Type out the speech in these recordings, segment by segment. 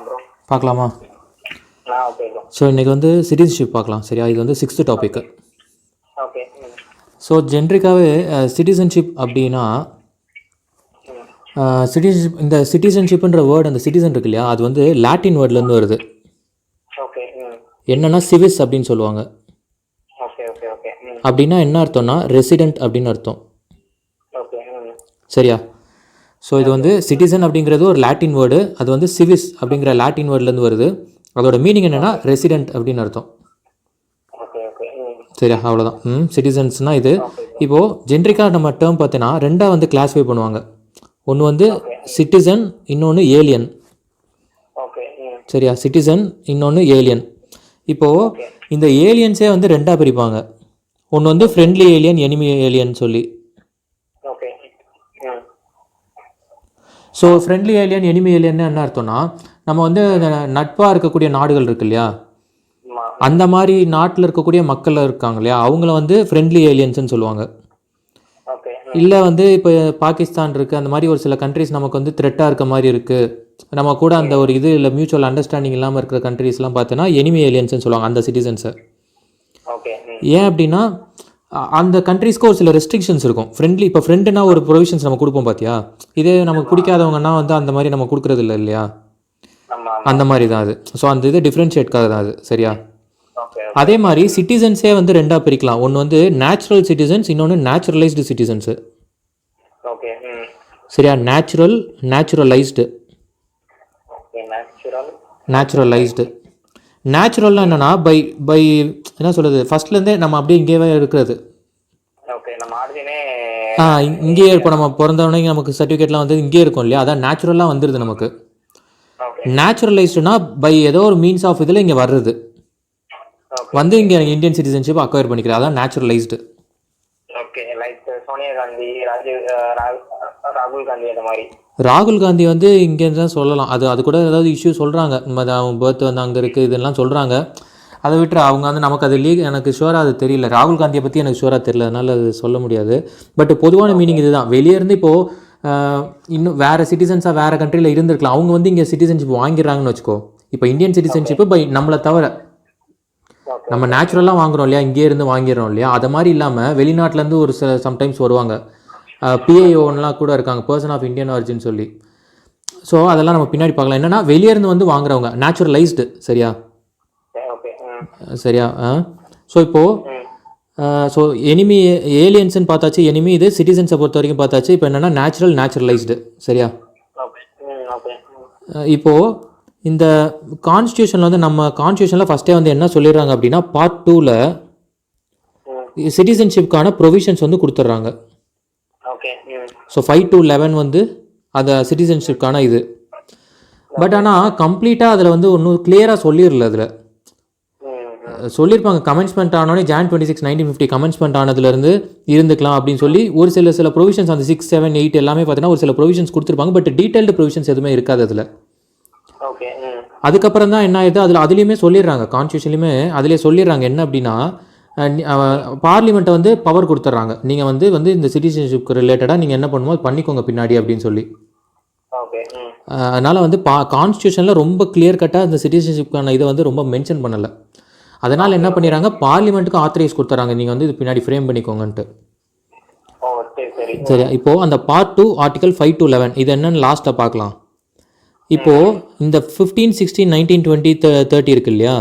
Bro. பார்க்கலாமா? Okay bro. So இன்றைக்கி வந்து சிட்டிசன்ஷிப் பார்க்கலாம். சரியா? இது வந்து 6th டாபிக். ஓகே. ஸோ ஜென்ரிக்காகவே சிட்டிசன்ஷிப் அப்படின்னா சிட்டிசன்ஷிப், இந்த சிட்டிசன்ஷிப்ன்ற வேர்டு, அந்த சிட்டிசன் இருக்கு இல்லையா, அது வந்து லாட்டின் வேர்ட்லேருந்து வருது. ஓகே. என்னன்னா சிவிஸ் அப்படின்னு சொல்லுவாங்க. Okay okay okay. அப்படின்னா என்ன அர்த்தம்னா ரெசிடென்ட் அப்படின்னு அர்த்தம். ஓகே. சரியா? ஸோ இது வந்து சிட்டிசன் அப்படிங்கிறது ஒரு லாட்டின் வேர்டு, அது வந்து சிவிஸ் அப்படிங்கிற லாட்டின் வேர்ட்லேருந்து வருது. அதோட மீனிங் என்னென்னா ரெசிடென்ட் அப்படின்னு அர்த்தம். Okay okay. சரியா? அவ்வளோதான். சிட்டிசன்ஸ்னால் இது. இப்போது ஜென்ரிக்காக நம்ம டேர்ம் பார்த்தீங்கன்னா ரெண்டாக வந்து கிளாஸிஃபை பண்ணுவாங்க. ஒன்று வந்து சிட்டிசன், இன்னொன்று ஏலியன். ஓகே. சரியா? சிட்டிசன், இன்னொன்று ஏலியன். இப்போது இந்த ஏலியன்ஸே வந்து ரெண்டாக பிரிப்பாங்க. ஒன்று வந்து ஃப்ரெண்ட்லி ஏலியன், எனிமி ஏலியன் சொல்லி. Okay. So friendly alien, enemy alien என்ன அர்த்தம்னா, நம்ம வந்து நட்பாக இருக்கக்கூடிய நாடுகள் இருக்கு இல்லையா, அந்த மாதிரி நாட்டில் இருக்கக்கூடிய மக்கள் இருக்காங்க இல்லையா, அவங்கள வந்து ஃப்ரெண்ட்லி ஏலியன்ஸ்னு சொல்லுவாங்க. இல்லை வந்து இப்போ பாகிஸ்தான் இருக்குது, அந்த மாதிரி ஒரு சில கண்ட்ரிஸ் நமக்கு வந்து த்ரெட்டாக இருக்க மாதிரி இருக்குது, நம்ம கூட அந்த ஒரு இது இல்லை, மியூச்சுவல் அண்டர்ஸ்டாண்டிங் இல்லாமல் இருக்கிற கண்ட்ரிஸ்லாம் பார்த்தோன்னா எனிமி ஏலியன்ஸ்னு சொல்லுவாங்க அந்த சிட்டிசன்ஸை. ஏன் அப்படின்னா அந்த கண்ட்ரிஸ்க்கு ஒரு சில ரெஸ்ட்ரிக்ஷன்ஸ் இருக்கும். ஃப்ரெண்ட்லி, இப்போ ஃப்ரெண்டுனா ஒரு ப்ரொவிஷன்ஸ் நம்ம கொடுப்போம் பார்த்தியா, இதே நமக்கு பிடிக்காதவங்கன்னா வந்து அந்த மாதிரி நம்ம கொடுக்குறது இல்லை இல்லையா, அந்த மாதிரி தான் அது. ஸோ அந்த இது டிஃப்ரென்ஷியேட்காக தான் அது. சரியா? அதே மாதிரி சிட்டிசன்ஸே வந்து ரெண்டாக பிரிக்கலாம். ஒன்று வந்து நேச்சுரல் சிட்டிசன்ஸ், இன்னொன்று நேச்சுரலைஸ்டு சிட்டிசன்ஸு. சரியா? நேச்சுரலைஸ்டு. நேச்சுரல்னா என்னென்னா பை என்ன சொல்கிறது, ஃபஸ்ட்லேருந்தே நம்ம அப்படியே இங்கேயே இருக்கிறது. இங்கேயே இப்போ நம்ம பிறந்தவொடனே நமக்கு சர்டிஃபிகேட்லாம் வந்து இங்கேயே இருக்கும் இல்லையா, அதான் நேச்சுரலாக வந்துடுது நமக்கு. நேச்சுரலைஸ்டுனா பை ஏதோ ஒரு மீன்ஸ் ஆஃப் இதில் இங்கே வர்றது வந்து இங்கே இந்தியன் சிட்டிசன்ஷிப் அக்வயர் பண்ணிக்கிறது, அதான் நேச்சுரலைஸ்டு. ராகுல் காந்தி வந்து இங்கே தான் சொல்லலாம். அது கூட ஏதாவது இஷ்யூ சொல்கிறாங்க, அவங்க பர்த் வந்து அங்கே இருக்குது இதெல்லாம் சொல்கிறாங்க. அதை விட்டு அவங்க வந்து நமக்கு அது எனக்கு ஷுவராக அது தெரியல. ராகுல் காந்தியை பற்றி எனக்கு ஷுவராக தெரியல, அதனால் அது சொல்ல முடியாது. பட் பொதுவான மீனிங் இதுதான். வெளியே இருந்து இப்போது இன்னும் வேறு சிட்டிசன்ஸாக வேறு கண்ட்ரியில் இருந்திருக்கலாம், அவங்க வந்து இங்கே சிட்டிசன்ஷிப் வாங்கிடுறாங்கன்னு வச்சுக்கோ. இப்போ இந்தியன் சிட்டிசன்ஷிப்பு பை நம்மளை தவிர நம்ம நேச்சுரலாக வாங்குகிறோம் இல்லையா, இங்கே இருந்து வாங்கிடுறோம் இல்லையா, அது மாதிரி இல்லாமல் வெளிநாட்டிலேருந்து ஒரு சில சம்டைம்ஸ் வருவாங்க. பிஐஓன்லாம் கூட இருக்காங்க, பர்சன் ஆஃப் இந்தியன் ஆரிஜின் சொல்லி. ஸோ அதெல்லாம் நம்ம பின்னாடி பார்க்கலாம். என்னென்னா வெளியேருந்து வந்து வாங்குறவங்க நேச்சுரலைஸ்டு. சரியா? சரியா? ஸோ இப்போது ஸோ எனிமி ஏலியன்ஸ்ன்னு பார்த்தாச்சு, எனிமி இது சிட்டிசன்ஸை பொறுத்த வரைக்கும் பார்த்தாச்சு. இப்போ என்னென்னா நேச்சுரலைஸ்டு. சரியா? இப்போது இந்த கான்ஸ்டியூஷனில் வந்து நம்ம கான்ஸ்டியூஷனில் ஃபஸ்ட்டே வந்து என்ன சொல்லிடுறாங்க அப்படின்னா, பார்ட் 2ல் சிட்டிசன்ஷிப்கான ப்ரொவிஷன்ஸ் வந்து கொடுத்துட்றாங்க. ஸோ 5 to 11 வந்து அந்த சிட்டிசன்ஷிப்கான இது. பட் ஆனால் கம்ப்ளீட்டாக அதில் வந்து ஒன்றும் கிளியராக சொல்லிடல. அதில் சொல்லியிருப்பாங்க கமென்ஸ்மெண்ட் ஆனோடனே Jan 26, 1950 கமென்ஸ்மெண்ட் ஆனதுலேருந்து இருந்துக்கலாம் அப்படின்னு சொல்லி ஒரு சில ப்ரொவிஷன்ஸ் அந்த 6, 7, 8 எல்லாமே பார்த்தீங்கன்னா ஒரு சில ப்ரொவிஷன்ஸ் கொடுத்துருப்பாங்க. பட் டீட்டெயில்டு ப்ரொவிஷன்ஸ் எதுவுமே இருக்காது அதில். அதுக்கப்புறம் தான் என்ன ஆயிடுது, அதுலேயுமே சொல்லிடுறாங்க, கான்ஸ்டியூஷன்லையுமே அதிலே சொல்லிடுறாங்க என்ன அப்படின்னா, பார்லிமெண்ட்டை வந்து பவர் கொடுத்துட்றாங்க, நீங்கள் வந்து இந்த சிட்டிசன்ஷிப்க்கு ரிலேட்டடாக நீங்கள் என்ன பண்ணுமோ அது பண்ணிக்கோங்க பின்னாடி அப்படின்னு சொல்லி. அதனால் வந்து கான்ஸ்டியூஷனில் ரொம்ப கிளியர் கட்டாக இந்த சிட்டிசன்ஷிப்கான இதை வந்து ரொம்ப மென்ஷன் பண்ணலை. அதனால் என்ன பண்ணிடுறாங்க, பார்லிமெண்ட்டுக்கு ஆத்தரைஸ் கொடுத்துட்றாங்க, நீங்கள் வந்து இது பின்னாடி ஃப்ரேம் பண்ணிக்கோங்கன்ட்டு. சரியா? இப்போது அந்த பார்ட் 2 ஆர்டிகல் 5 to 11 இது என்னன்னு லாஸ்ட்டாக பார்க்கலாம். இப்போது இந்த 15, 16, 19, 20, 30 இருக்கு இல்லையா,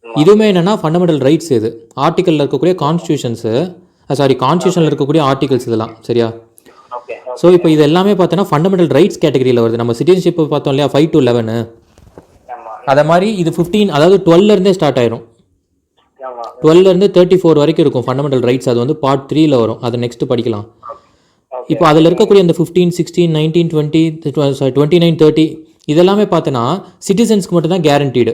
இதுவுமே என்னென்னா ஃபண்டமெண்டல் ரைட்ஸ். இது ஆர்டிக்கலில் இருக்கக்கூடிய கான்ஸ்டியூஷனில் இருக்கக்கூடிய ஆர்டிகல்ஸ் இதெல்லாம். சரியா? ஸோ இப்போ இது எல்லாமே பார்த்தோன்னா ஃபண்டமெண்டல் ரைட்ஸ் கேட்டகரியில் வருது. நம்ம சிட்டிசன்ஷிப் பார்த்தோம் இல்லையா 5 to 11, அதை மாதிரி இது 15, அதாவது 12லேருந்தே ஸ்டார்ட் ஆயிரும். 12லேருந்து 34 வரைக்கும் இருக்கும் ஃபண்டமெண்டல் ரைட்ஸ். அது வந்து பார்ட் 3ல் வரும், அதை நெக்ஸ்ட்டு படிக்கலாம். இப்போ அதில் இருக்கக்கூடிய இந்த 15, 16, 19, 20, 29, 30 இதெல்லாமே பார்த்தோன்னா சிட்டிசன்ஸ்க்கு மட்டும்தான் கேரண்டீடு.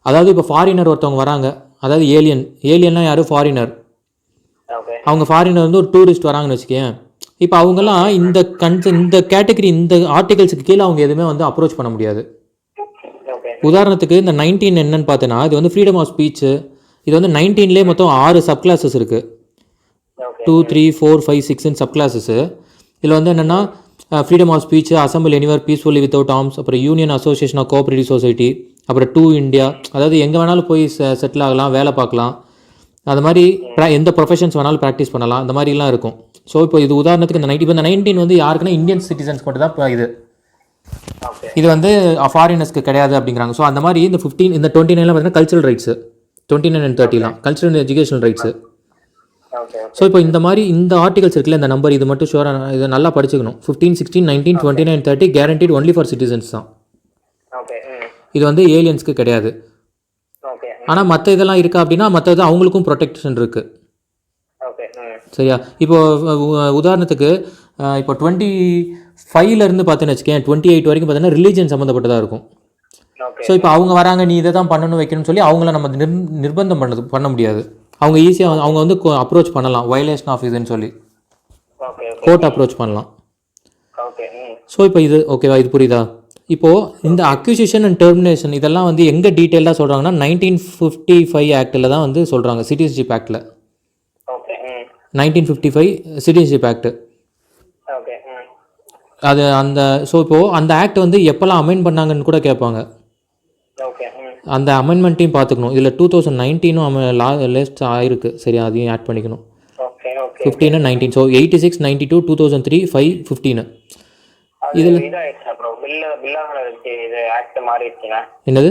அதாவது இப்போ ஃபாரினர் ஒருத்தவங்க வராங்க, அதாவது ஏலியன்லாம் யாரும் ஃபாரினர், அவங்க ஃபாரினர் வந்து ஒரு டூரிஸ்ட் வராங்கன்னு வச்சுக்கேன். இப்போ அவங்கெல்லாம் இந்த கேட்டகரி இந்த ஆர்டிகல்ஸுக்கு கீழே அவங்க எதுவுமே வந்து அப்ரோச் பண்ண முடியாது. உதாரணத்துக்கு இந்த 19 என்னன்னு பார்த்தோன்னா, இது வந்து ஃப்ரீடம் ஆஃப் ஸ்பீச்சு. இது வந்து 19லேயே மொத்தம் 6 சப் கிளாஸஸ் இருக்குது. 2, 3, 4, 5, 6 சப் கிளாஸஸ்ஸு. இதில் வந்து என்னென்னா freedom of speech, assemble anywhere peacefully without arms, அப்புறம் union association of cooperative society, அப்புறம் டூ இந்தியா, அதாவது எங்கே வேணாலும் போய் செட்டில் ஆகலாம், வேலை பார்க்கலாம், அது மாதிரி எந்த ப்ரொஃபஷன்ஸ் வேணாலும் ப்ராக்டிஸ் பண்ணலாம், அந்த மாதிரிலாம் இருக்கும். ஸோ இப்போ இது உதாரணத்துக்கு இந்த 19 வந்து யாருக்குன்னா இந்தியன் சிட்டிசன்ஸ் மட்டும் தான் இப்போ இது வந்து ஃபாரினர்ஸ்க்கு கிடையாது அப்படிங்கிறாங்க. ஸோ அந்த மாதிரி இந்த 29 பார்த்தீங்கன்னா cultural rights, 29 and 30 cultural educational rights. So இப்போ இந்த மாதிரி இந்த ஆர்டிகல்ஸ் இருக்குல்ல, இந்த நம்பர் இது மட்டும் ஷுவராக இதை நல்லா படிச்சுக்கணும். 15, 16, 19, 29, 30 கேரண்டீட் ஒன்லி ஃபார் சிட்டிசன்ஸ் தான். இது வந்து ஏலியன்ஸ்க்கு கிடையாது. ஆனால் மற்ற இதெல்லாம் இருக்கா அப்படின்னா மற்றது அவங்களுக்கும் ப்ரொடெக்ஷன் இருக்குது. சரியா? இப்போ உதாரணத்துக்கு இப்போ 25 பார்த்தீங்கன்னு வச்சுக்கேன், 28 வரைக்கும் பார்த்தீங்கன்னா ரிலீஜன் சம்மந்தப்பட்டதாக இருக்கும். ஸோ இப்போ அவங்க வராங்க, நீ இதை தான் பண்ணணும் வைக்கணும்னு சொல்லி அவங்கள நம்ம நிர்பந்தம் பண்ண முடியாது. அவங்க ஈஸியாக அவங்க வந்து அப்ரோச் பண்ணலாம், வயலேஷன் ஆஃப் இதுன்னு சொல்லி கோர்ட் அப்ரோச் பண்ணலாம். ஸோ இப்போ இது ஓகேவா, இது புரியுதா? இப்போது இந்த அக்யூசிஷன் அண்ட் டெர்மினேஷன் இதெல்லாம் வந்து எங்கே டீட்டெயிலாக சொல்கிறாங்கன்னா 1955 ஆக்டில் தான் வந்து சொல்கிறாங்க, சிட்டிசன்ஷிப் ஆக்டில். 1955 சிட்டிசன்ஷிப் ஆக்ட் அது அந்த. ஸோ இப்போது அந்த ஆக்ட் வந்து எப்போல்லாம் அமெண்ட் பண்ணாங்கன்னு கூட கேட்பாங்க. அந்த அமெண்ட்மெண்ட்டையும் பார்த்துக்கணும். இதில் 2019 லேஸ்ட் ஆயிருக்கு. சரி, அதையும் ஆட் பண்ணிக்கணும். 15 and 19. ஸோ 86, 92, 2003, 5, 15. இதில் என்னது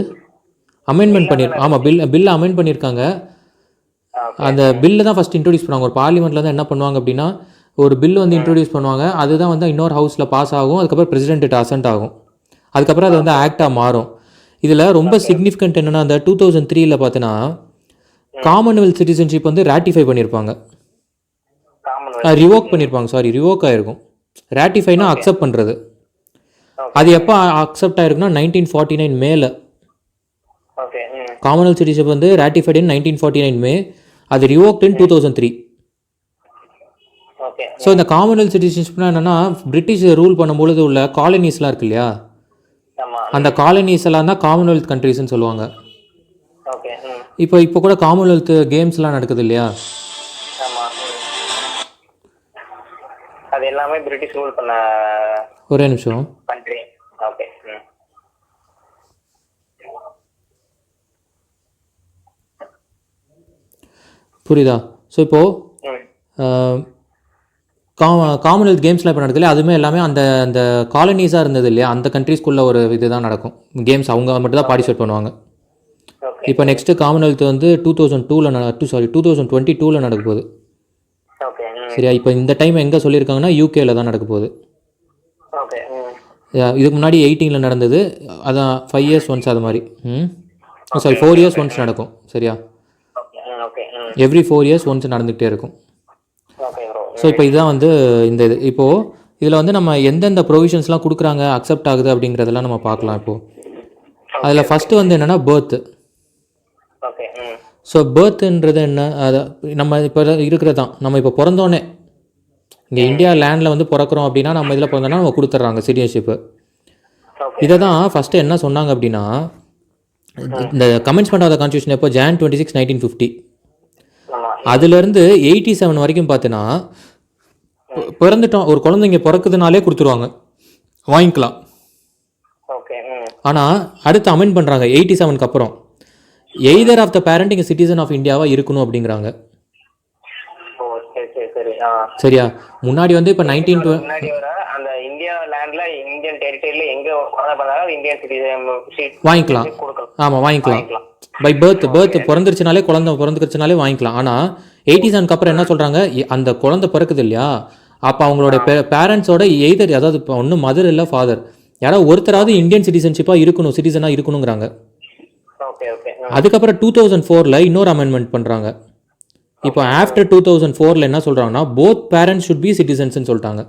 அமெண்ட்மெண்ட் பண்ணியிருக்காங்க? ஆமாம், பில்லை அமெண்ட் பண்ணியிருக்காங்க. அந்த பில்லை தான் ஃபஸ்ட் இன்ட்ரடியூஸ் பண்ணுவாங்க. ஒரு பார்லிமெண்ட்டில் தான் என்ன பண்ணுவாங்க அப்படின்னா, ஒரு பில் வந்து இன்ட்ரடியூஸ் பண்ணுவாங்க. அதுதான் வந்து இன்னொரு ஹவுஸில் பாஸ் ஆகும். அதுக்கப்புறம் பிரசிடென்ட் அசென்ட் ஆகும். அதுக்கப்புறம் அது வந்து ஆக்டாக மாறும். இதில் ரொம்ப சிக்னிஃபிகண்ட் என்னென்னா, அந்த 2003 பார்த்தீங்கன்னா காமன்வெல்த் சிட்டிசன்ஷிப் வந்து ராட்டிஃபை பண்ணியிருப்பாங்க. ரிவோக் பண்ணியிருப்பாங்க, சாரி, ரிவோக் ஆகிருக்கும். ராட்டிஃபைனா அக்செப்ட் பண்ணுறது. அது எப்போ அக்செப்ட் ஆகிருக்குன்னா 1949 மேல. காமன்வெல்த் சிட்டிசன்ஷிப் வந்து ராட்டிஃபைட் இன் 1949 மே, அது ரிவோக்ட் இன் 2003. ஸோ இந்த காமன்வெல்த் சிட்டிசன்ஷிப்னா என்னென்னா, பிரிட்டிஷ் ரூல் பண்ணும்பொழுது உள்ள காலனிஸ்லாம் இருக்கு இல்லையா, அந்த காலனிஸ் எல்லாம் தான் காமன்வெல்த் கண்ட்ரீஸ்ன்னு சொல்லுவாங்க. இப்போ கூட காமன்வெல்த் கேம்ஸ்லாம் நடக்குது இல்லையா, அது எல்லாமே பிரிட்டிஷ் ரூல் பண்ண. ஒரே நிமிஷம். கண்ட்ரி. ஓகே. புரியுதா? ஸோ இப்போது காமன்வெல்த் கேம்ஸ்லாம் இப்போ நடக்குது, அதுவுமே எல்லாமே அந்த அந்த காலனிஸாக இருந்தது இல்லையா, அந்த கண்ட்ரீஸ்குள்ளே ஒரு இது தான் நடக்கும். கேம்ஸ் அவங்க மட்டும் தான் பார்ட்டிசிபேட் பண்ணுவாங்க. இப்போ நெக்ஸ்ட்டு காமன்வெல்த் வந்து 2022 நடக்க போகுது. சரியா? இப்போ இந்த டைம் எங்கே சொல்லியிருக்காங்கன்னா யூகேல தான் நடக்க போகுது. இதுக்கு முன்னாடி 18 நடந்தது, அதான் 5 years ஒன்ஸ் அது மாதிரி. சாரி, 4 years ஒன்ஸ் நடக்கும். சரியா? எவ்ரி 4 years ஒன்ஸ் நடந்துகிட்டே இருக்கும். ஸோ இப்போ இதுதான் வந்து இந்த இது. இப்போது இதில் வந்து நம்ம எந்தெந்த ப்ரொவிஷன்ஸ்லாம் கொடுக்குறாங்க, அக்செப்ட் ஆகுது அப்படிங்கிறதெல்லாம் நம்ம பார்க்கலாம். இப்போது அதில் ஃபஸ்ட்டு வந்து என்னென்னா பர்த்து. ஸோ பர்த்துன்றது என்ன, அதை நம்ம இப்போ இருக்கிறது தான். நம்ம இப்போ பிறந்தோன்னே இங்கே இந்தியா லேண்டில் வந்து பிறக்கிறோம் அப்படின்னா, நம்ம இதில் பிறந்தோன்னா நம்ம கொடுத்துட்றாங்க சிட்டிசன்ஷிப்பு. இதை தான் ஃபஸ்ட்டு என்ன சொன்னாங்க அப்படின்னா, இந்த கமென்ஸ்மெண்ட் ஆஃப் த கான்ஸ்டியூஷன் எப்போ Jan 26, 1950, அதுலேருந்து 87 வரைக்கும் பார்த்தீங்கன்னா பிறந்துட்டோம், ஒரு குழந்தைங்க பிறக்குதுனாலே கொடுத்துருவாங்க, வாங்கிக்கலாம். ஆனால் அடுத்து அமெண்ட் பண்ணுறாங்க 87க்கு அப்புறம், எய்தர் ஆஃப் த பேரண்ட் இங்கே சிட்டிசன் ஆஃப் இந்தியாவாக இருக்கணும் அப்படிங்கிறாங்க. சரியா? முன்னாடி வந்து இப்போ 19 அந்த இந்தியா லேண்ட்ல இந்தியன் டெரிட்டரியில எங்க இந்தியன் சிட்டிசன் வாங்கிக்கலாம். ஆமாம், வாங்கிக்கலாம். பை பர்த் பிறந்துருச்சுனாலே, குழந்தை பிறந்துருச்சுனாலே வாங்கிக்கலாம். ஆனால் 87க்கு அப்புறம் என்ன சொல்கிறாங்க, அந்த குழந்தை பிறக்குது இல்லையா, அப்போ அவங்களோட பேரண்ட்ஸோட எய்தர், அதாவது இப்போ ஒன்றும் மதர் இல்லை ஃபாதர், யாராவது ஒருத்தராவது இந்தியன் சிட்டிசன்ஷிப்பாக இருக்கணும், சிட்டிசனாக இருக்கணுங்கிறாங்க. அதுக்கப்புறம் 2004 இன்னொரு அமெண்ட்மெண்ட் பண்ணுறாங்க. இப்போ ஆஃப்டர் 2004 என்ன சொல்கிறாங்கன்னா, போத் பேரண்ட்ஸ் ஷுட் பி சிட்டிசன்ஸ்ன்னு சொல்லிட்டாங்க.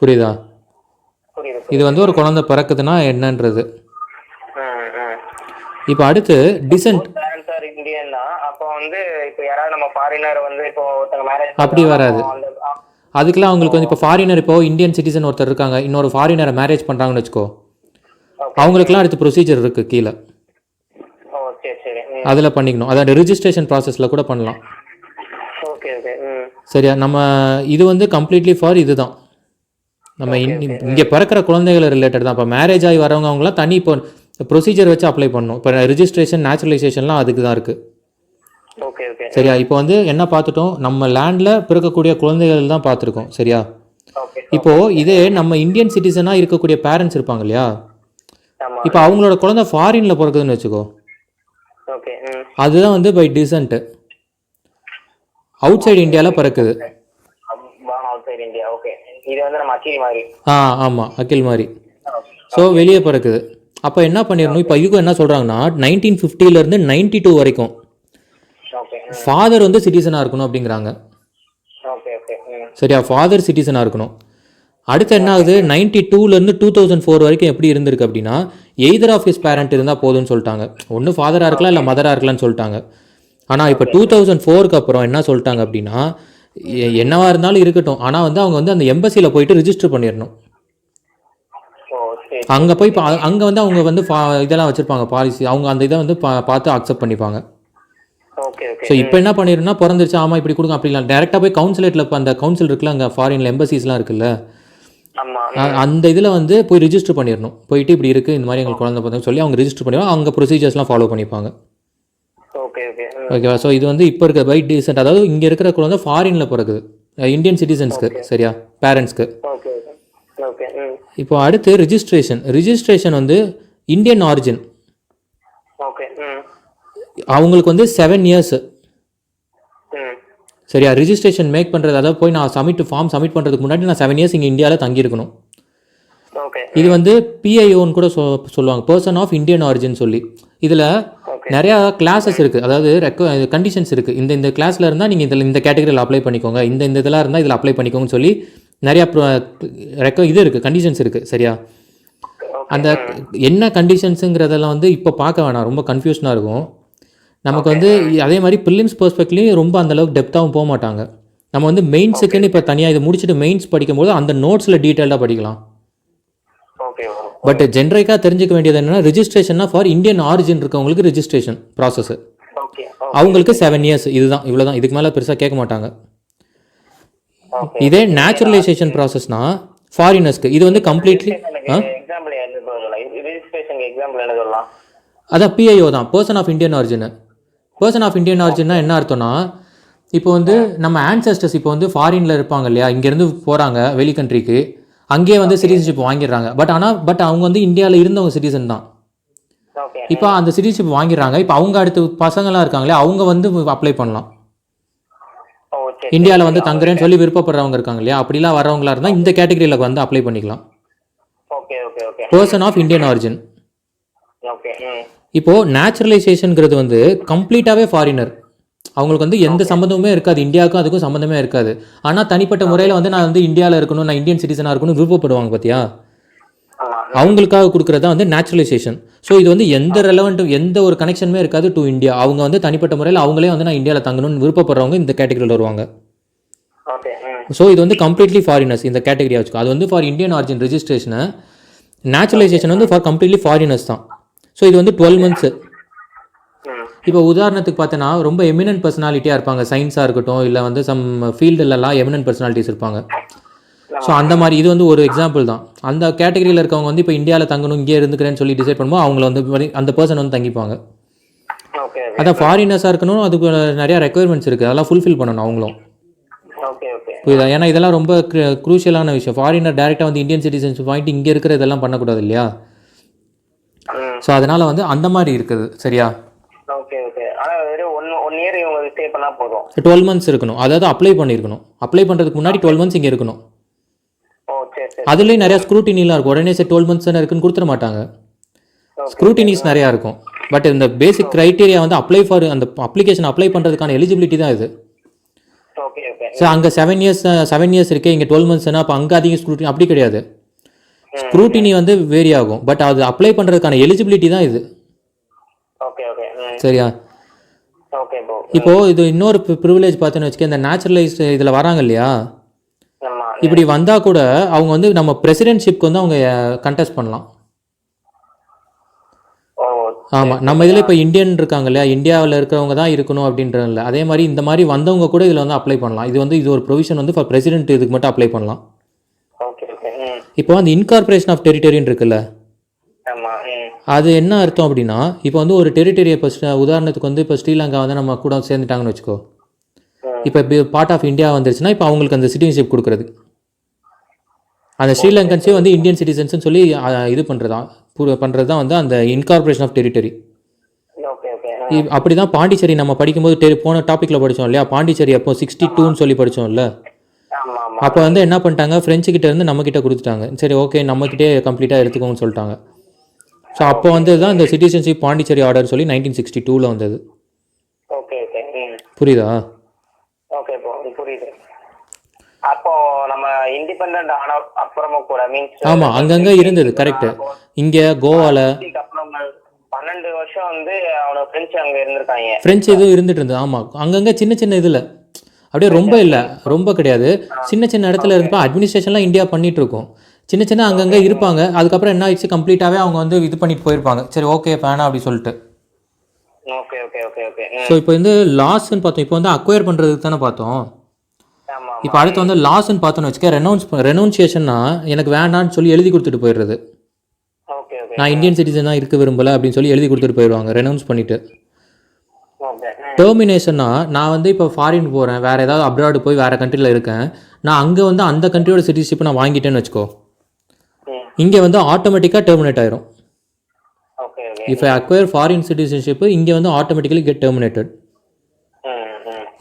புரியுதா? இது வந்து ஒரு குழந்தை பிறக்குதுன்னா என்னன்றது. இப்போ அடுத்து டிசென்ட். அப்படி வராது. அதுக்கெல்லாம் அவங்களுக்கு வந்து இப்போ ஃபாரினர், இப்போ இந்தியன் சிட்டிசன் ஒருத்தர் இருக்காங்க, இன்னொரு ஃபாரினரை மேரேஜ் பண்ணுறாங்கன்னு வச்சுக்கோ, அவங்களுக்குலாம் அடுத்து ப்ரொசீஜர் இருக்குது கீழே, அதில் பண்ணிக்கணும். அதாவது ரிஜிஸ்ட்ரேஷன் ப்ராசஸில் கூட பண்ணலாம். சரியா? நம்ம இது வந்து கம்ப்ளீட்லி ஃபார் இது தான், நம்ம இங்கே பிறக்கிற குழந்தைகள் ரிலேட்டட் தான். இப்போ மேரேஜ் ஆகி வரவங்க அவங்களாம் தனி இப்போ ப்ரொசீஜர் வச்சு அப்ளை பண்ணணும். இப்போ ரெஜிஸ்ட்ரேஷன் நேச்சுரலைசேஷன்லாம் அதுக்கு தான் இருக்குது. Okay okay. சரியா? இப்போ வந்து என்ன பார்த்துட்டோம், நம்ம லேண்டில் பிறக்கக்கூடிய குழந்தைகள் தான் பார்த்துருக்கோம். சரியா? ஓகே. இப்போது இதே நம்ம இந்தியன் சிட்டிசனாக இருக்கக்கூடிய பேரண்ட்ஸ் இருப்பாங்க இல்லையா, ஆமா. இப்போ அவங்களோட குழந்தை ஃபாரினில் பிறக்குதுன்னு வச்சுக்கோ, ஓகே. அதுதான் வந்து பை டிசன்ட் அவுட் சைடு இந்தியாவில் பிறக்குது. born outside India. ஓகே. இது வந்து நம்ம அக்கிரி மாதிரி. ஆமாம், அகில் மாதிரி. ஸோ வெளியே பிறக்குது. அப்போ என்ன பண்ணிடணும், இப்போ யுகோ என்ன சொல்கிறாங்கன்னா 1950 92 வரைக்கும் ஓகே. ஃபாதர் வந்து சிட்டிசனாக இருக்கணும் அப்படிங்கிறாங்க. Okay okay. சரியா? ஃபாதர் சிட்டிசனாக இருக்கணும். அடுத்து என்ன ஆகுது, 92 2004 வரைக்கும் எப்படி இருந்திருக்கு அப்படின்னா எய்தர் ஆஃப் ஹிஸ் பேரண்ட் இருந்தால் போதும்னு சொல்லிட்டாங்க. ஒன்று ஃபாதராக இருக்கலாம் இல்லை மதராக இருக்கலாம்னு சொல்லிட்டாங்க. ஆனால் இப்போ 2004க்கு அப்புறம் என்ன சொல்லிட்டாங்க அப்படின்னா என்னவா இருந்தாலும் இருக்கட்டும், ஆனால் வந்து அவங்க வந்து அந்த எம்பசியில் போயிட்டு ரிஜிஸ்டர் பண்ணிடணும். அங்கே போய் அங்கே வந்து அவங்க வந்து இதெல்லாம் வச்சுருப்பாங்க பாலிசி, அவங்க அந்த இதை வந்து பார்த்து அக்செப்ட் பண்ணிப்பாங்க. ஸோ இப்போ என்ன பண்ணிடுன்னா பிறந்துருச்சு, ஆமாம் இப்படி கொடுங்க அப்படிலாம் டேரெக்டாக போய் கவுன்சிலேட்டில் இப்போ அந்த கவுன்சில் இருக்குல்ல, அங்கே ஃபாரினில் எம்பசிஸ்லாம் இருக்குல்ல, அந்த இதில் வந்து போய் ரிஜிஸ்டர் பண்ணிடணும். போயிட்டு இப்படி இருக்குது, இந்த மாதிரி எங்களுக்கு குழந்தை பார்த்தா சொல்லி அவங்க ரிஜிஸ்டர் பண்ணிடுவாங்க. அவங்க ப்ரொசீஜர்ஸ்லாம் ஃபாலோ பண்ணிப்பாங்க. ஓகேவா? ஸோ இது வந்து இப்போ இருக்க பை டீசென்ட், அதாவது இங்கே இருக்கிற குழந்தை ஃபாரினில் பிறகுது, இந்தியன் சிட்டிசன்ஸ்க்கு. சரியா? பேரண்ட்ஸ்க்கு. இப்போ அடுத்து ரிஜிஸ்ட்ரேஷன் வந்து இந்தியன் ஆரிஜின். அவங்களுக்கு வந்து 7 இயர்ஸ். சரியா? ரிஜிஸ்ட்ரேஷன் மேக் பண்ணுறது, அதாவது போய் நான் ஃபார்ம் சப்மிட் பண்ணுறதுக்கு முன்னாடி நான் 7 இயர்ஸ் இங்கே இந்தியாவில் தங்கியிருக்கணும். இது வந்து பிஐஓன்னு கூட சொல்லுவாங்க, பர்சன் ஆஃப் இந்தியன் ஆரிஜின் சொல்லி. இதில் நிறையா கிளாஸஸ் இருக்குது, அதாவது கண்டிஷன்ஸ் இருக்குது. இந்த கிளாஸில் இருந்தால் நீங்கள் இதில் இந்த கேட்டகரியில் அப்ளை பண்ணிக்கோங்க, இந்த இதெல்லாம் இருந்தால் இதில் அப்ளை பண்ணிக்கோங்கன்னு சொல்லி நிறையா இது இருக்குது, கண்டிஷன்ஸ் இருக்குது. சரியா? அந்த என்ன கண்டிஷன்ஸுங்கிறதெல்லாம் வந்து இப்போ பார்க்க வேணாம், ரொம்ப கன்ஃபியூஷனாக இருக்கும் நமக்கு வந்து. அதே மாதிரி ப்ரிலிம்ஸ் பெர்ஸ்பெக்ட்லேயும் ரொம்ப அந்தளவுக்கு டெப்த்தாகவும் போக மாட்டாங்க. நம்ம வந்து மெயின்ஸுக்குன்னு இப்போ தனியாக இதை முடிச்சுட்டு மெயின்ஸ் படிக்கும்போது அந்த நோட்ஸில் டீட்டெயில்டாக படிக்கலாம். பட் ஜென்ரேக்காக தெரிஞ்சுக்க வேண்டியது என்னென்னா, ரிஜிஸ்ட்ரேஷன்னா ஃபார் இந்தியன் ஆரிஜின் இருக்கவங்களுக்கு ரிஜிஸ்ட்ரேஷன் ப்ராசஸ் அவங்களுக்கு 7 இயர்ஸ். இதுதான், இவ்வளோதான், இதுக்கு மேலே பெருசாக கேட்க மாட்டாங்க. இதே நேச்சுரலைசேஷன் ப்ராசஸ்னா ஃபாரினர்ஸ்க்கு இது வந்து கம்ப்ளீட்லி அதான் பிஐஓ தான், person of Indian origin. Person of Indian ஆரிஜின்னா என்ன அர்த்தம்னா, இப்போ வந்து நம்ம ஆன்செஸ்டர்ஸ் இப்போ வந்து ஃபாரினில் இருப்பாங்க இல்லையா, இங்கேருந்து போகிறாங்க வெளி கண்ட்ரிக்கு, அங்கேயே வந்து சிட்டிசன்ஷிப் வாங்கிடுறாங்க. பட் அவங்க வந்து இந்தியாவில் இருந்தவங்க சிட்டிசன் தான். இப்போ அந்த சிட்டிசன்ஷிப் வாங்கிடுறாங்க. இப்போ அவங்க அடுத்து பசங்களாம் இருக்காங்களே, அவங்க வந்து அப்ளை பண்ணலாம். இந்தியாவில் வந்து தங்குறேன்னு சொல்லி விருப்பப்படுறவங்க இருக்காங்க இல்லையா, அப்படிலாம் வரவங்களா இருந்தால் இந்த கேட்டகரியில் வந்து அப்ளை பண்ணிக்கலாம். Person of Indian origin. இப்போது நேச்சுரலைசேஷனுங்கிறது வந்து கம்ப்ளீட்டாகவே ஃபாரினர், அவங்களுக்கு வந்து எந்த சம்மந்தமுமே இருக்காது, இந்தியாவுக்கும் அதுக்கும் சம்மந்தமே இருக்காது. ஆனால் தனிப்பட்ட முறையில் வந்து நான் வந்து இந்தியாவில் இருக்கணும், நான் இந்தியன் சிட்டிசனாக இருக்கணும் விருப்பப்படுவாங்க பார்த்தியா, அவங்களுக்காக கொடுக்குறது தான் வந்து நேச்சுரலைசேஷன். ஸோ இது வந்து எந்த ஒரு கனெக்ஷனுமே இருக்காது டு இந்தியா. அவங்க வந்து தனிப்பட்ட முறையில் அவங்களே வந்து நான் இந்தியாவில் தங்கணும்னு விருப்பப்படுறவங்க இந்த கேட்டகரியில் வருவாங்க. ஸோ இது வந்து கம்ப்ளீட்லி ஃபாரினர்ஸ் இந்த கேட்டகரியாக வச்சுக்கோ. அது வந்து ஃபார் இந்தியன் ஆரிஜின் ரிஜிஸ்ட்ரேஷனு. நேச்சுரலைசேஷன் வந்து ஃபார் கம்ப்ளீட்லி ஃபாரினர்ஸ் தான். ஸோ இது வந்து 12 months. இப்போ உதாரணத்துக்கு பார்த்தோன்னா ரொம்ப எமினன்ட் பர்சனாலிட்டியாக இருப்பாங்க, சயின்ஸாக இருக்கட்டும் இல்லை வந்து சம் ஃபீல்டுலலாம் எமினன்ட் பர்சனாலிட்டிஸ் இருப்பாங்க. ஸோ அந்த மாதிரி இது வந்து ஒரு எக்ஸாம்பிள் தான். அந்த கேட்டகரியில் இருக்கவங்க வந்து இப்போ இந்தியாவில் தங்கணும், இங்கே இருந்துக்கிறேன்னு சொல்லி டிசைட் பண்ணும்போது அவங்கள வந்து அந்த பர்சன் வந்து தங்கிப்பாங்க. அதான் ஃபாரினர்ஸாக இருக்கணும், அதுக்கு நிறையா ரெக்குயர்மெண்ட்ஸ் இருக்குது, அதெல்லாம் ஃபுல்ஃபில் பண்ணணும் அவங்களும். புரியுதா? ஏன்னா இதெல்லாம் ரொம்ப க்ரூஷியலான விஷயம். ஃபாரினர் டேரெக்டாக வந்து இந்தியன் சிட்டிசன்ஷிப் வாங்கிட்டு இங்கே இருக்கிற இதெல்லாம் பண்ணக்கூடாது இல்லையா. ஸோ அதனால் வந்து அந்த மாதிரி இருக்குது. சரியா? 12 months இருக்கணும், அதாவது அப்ளை பண்ணியிருக்கணும். அப்ளை பண்ணுறதுக்கு முன்னாடி 12 months இங்கே இருக்கணும். அதுலேயும் நிறையா ஸ்க்ரூட்டினிலாம் இருக்கும். உடனே 12 months தானே இருக்குன்னு கொடுத்துட மாட்டாங்க, ஸ்க்ரூட்டினிஸ் நிறையா இருக்கும். பட் இந்த பேசிக் க்ரைட்டீரியா வந்து அப்ளை ஃபார் அந்த அப்ளிகேஷன் அப்ளை பண்ணுறதுக்கான எலிஜிபிலிட்டி தான் இது. ஸோ அங்கே 7 years இருக்கே, இங்கே 12 monthsனா அப்போ அங்கே அதிக ஸ்க்ரூட்டினி அப்படி கிடையாது. ஸ்க்ரூட்டினி வந்து வேரி ஆகும், பட் அது அப்ளை பண்ணுறதுக்கான எலிஜிபிலிட்டி தான் இது. சரியா? இப்போது இது இன்னொரு ப்ரிவிலேஜ் பார்த்தோன்னு வச்சுக்க, இந்த நேச்சுரலைஸ் இதில் வராங்க இல்லையா, இப்படி வந்தால் கூட அவங்க வந்து நம்ம பிரசிடென்ட்ஷிப்க்கு வந்து அவங்க கண்டெஸ்ட் பண்ணலாம். ஆமாம், நம்ம இதில் இப்போ இந்தியன் இருக்காங்க இல்லையா, இந்தியாவில் இருக்கிறவங்க தான் இருக்கணும் அப்படின்றதில்ல. அதே மாதிரி இந்த மாதிரி வந்தவங்க கூட இதில் வந்து அப்ளை பண்ணலாம். இது ஒரு ப்ரொவிஷன் வந்து ஃபார் பிரசிடென்ட் இதுக்கு மட்டும் அப்ளை பண்ணலாம். இப்போ அந்த இன்கார்பரேஷன் ஆஃப் டெரிட்டரின்னு இருக்குல்ல, ஆமா. அது என்ன அர்த்தம் அப்படின்னா, இப்போ வந்து ஒரு டெரிட்டரியை இப்போ உதாரணத்துக்கு வந்து இப்போ ஸ்ரீலங்கா வந்து நம்ம கூட சேர்ந்துட்டாங்கன்னு வச்சுக்கோ. இப்போ பார்ட் ஆஃப் இந்தியா வந்துருச்சுன்னா இப்போ அவங்களுக்கு அந்த சிட்டிசன்ஷிப் கொடுக்குறது. அந்த ஸ்ரீலங்கன்ஸே வந்து இந்தியன் சிட்டிசன்ஸ்னு சொல்லி இது பண்ணுறது தான் வந்து அந்த incorporation of territory. Okay okay. அப்படி தான் பாண்டிச்சேரி நம்ம படிக்கும்போது போன டாப்பிக்கில் படித்தோம் இல்லையா, பாண்டிச்சேரி அப்போ 62ன்னு சொல்லி படித்தோம்ல. ஆமா ஆமா. அப்போ வந்து என்ன பண்ணிட்டாங்க, ஃப்ரெஞ்சு கிட்ட இருந்து நம்மக்கிட்ட கொடுத்துட்டாங்க. சரி ஓகே நம்மக்கிட்டே கம்ப்ளீட்டாக எடுத்துக்கோங்கன்னு சொல்லிட்டாங்க. ஸோ அப்போ வந்து தான் இந்த சிட்டிசன்ஷிப் பாண்டிச்சேரி ஆர்டர் சொல்லி 1962ல் வந்தது. Okay okay. புரியுதா? ஓகே ப்ரோ, புரியுது. அப்போ நம்ம இண்டிபெண்டன்ட் ஆன அப்புறமும் கூட மீன்ஸ் ஆமாம் அங்கங்கே இருந்தது. கரெக்டு. இங்கே கோவாவில் அப்புறம் 12 வருஷம் வந்து அவனுக்கு ஃப்ரெண்ட்ஸ் அங்க இருந்திருக்காங்க. ஃப்ரெஞ்சு இதுவும் இருந்துட்டு இருந்தது. ஆமாம் அங்கங்கே சின்ன சின்ன இதில் அப்படியே ரொம்ப இல்லை, ரொம்ப கிடையாது, சின்ன சின்ன இடத்துல இருப்பா. அட்மினிஸ்ட்ரேஷன்லாம் இந்தியா பண்ணிட்டு இருக்கோம். சின்ன சின்ன அங்கங்கே இருப்பாங்க. அதுக்கப்புறம் என்ன ஆயிடுச்சு, கம்ப்ளீட்டாகவே அவங்க வந்து இது பண்ணிட்டு போயிருப்பாங்க. சரி ஓகே வேணாம் அப்படி சொல்லிட்டு. Okay okay okay okay. So இப்போ வந்து லாஸ்ன்னு பார்த்தோம். இப்போ வந்து அக்வயர் பண்ணுறதுக்கு தானே பார்த்தோம். ஆமா. இப்போ அடுத்து வந்து லாஸ்ன்னு பார்த்தோன்னு வச்சுக்க, ரெனவுன்சியேஷன்னா எனக்கு வேண்டான்னு சொல்லி எழுதி கொடுத்துட்டு போயிடுறது. Okay okay. நான் இந்தியன் சிட்டிசனாக இருக்க விரும்பலை அப்படின்னு சொல்லி எழுதி கொடுத்துட்டு போயிடுவாங்க ரெனவுன்ஸ் பண்ணிவிட்டு. ஓகே. டெர்மினேஷன்னா நான் வந்து இப்போ ஃபாரின் போகிறேன், வேறு ஏதாவது அப்ராடு போய் வேறு கண்ட்ரியில் இருக்கேன், நான் அங்கே வந்து அந்த கண்ட்ரியோட சிட்டிசன்ஷிப்பை நான் வாங்கிட்டேன்னு வச்சுக்கோ, இங்கே வந்து ஆட்டோமேட்டிக்காக டெர்மினேட் ஆயிரும். Okay okay. If I acquire foreign citizenship இங்கே வந்து ஆட்டோமேட்டிக்கலி கெட் டெர்மினேட்டட்.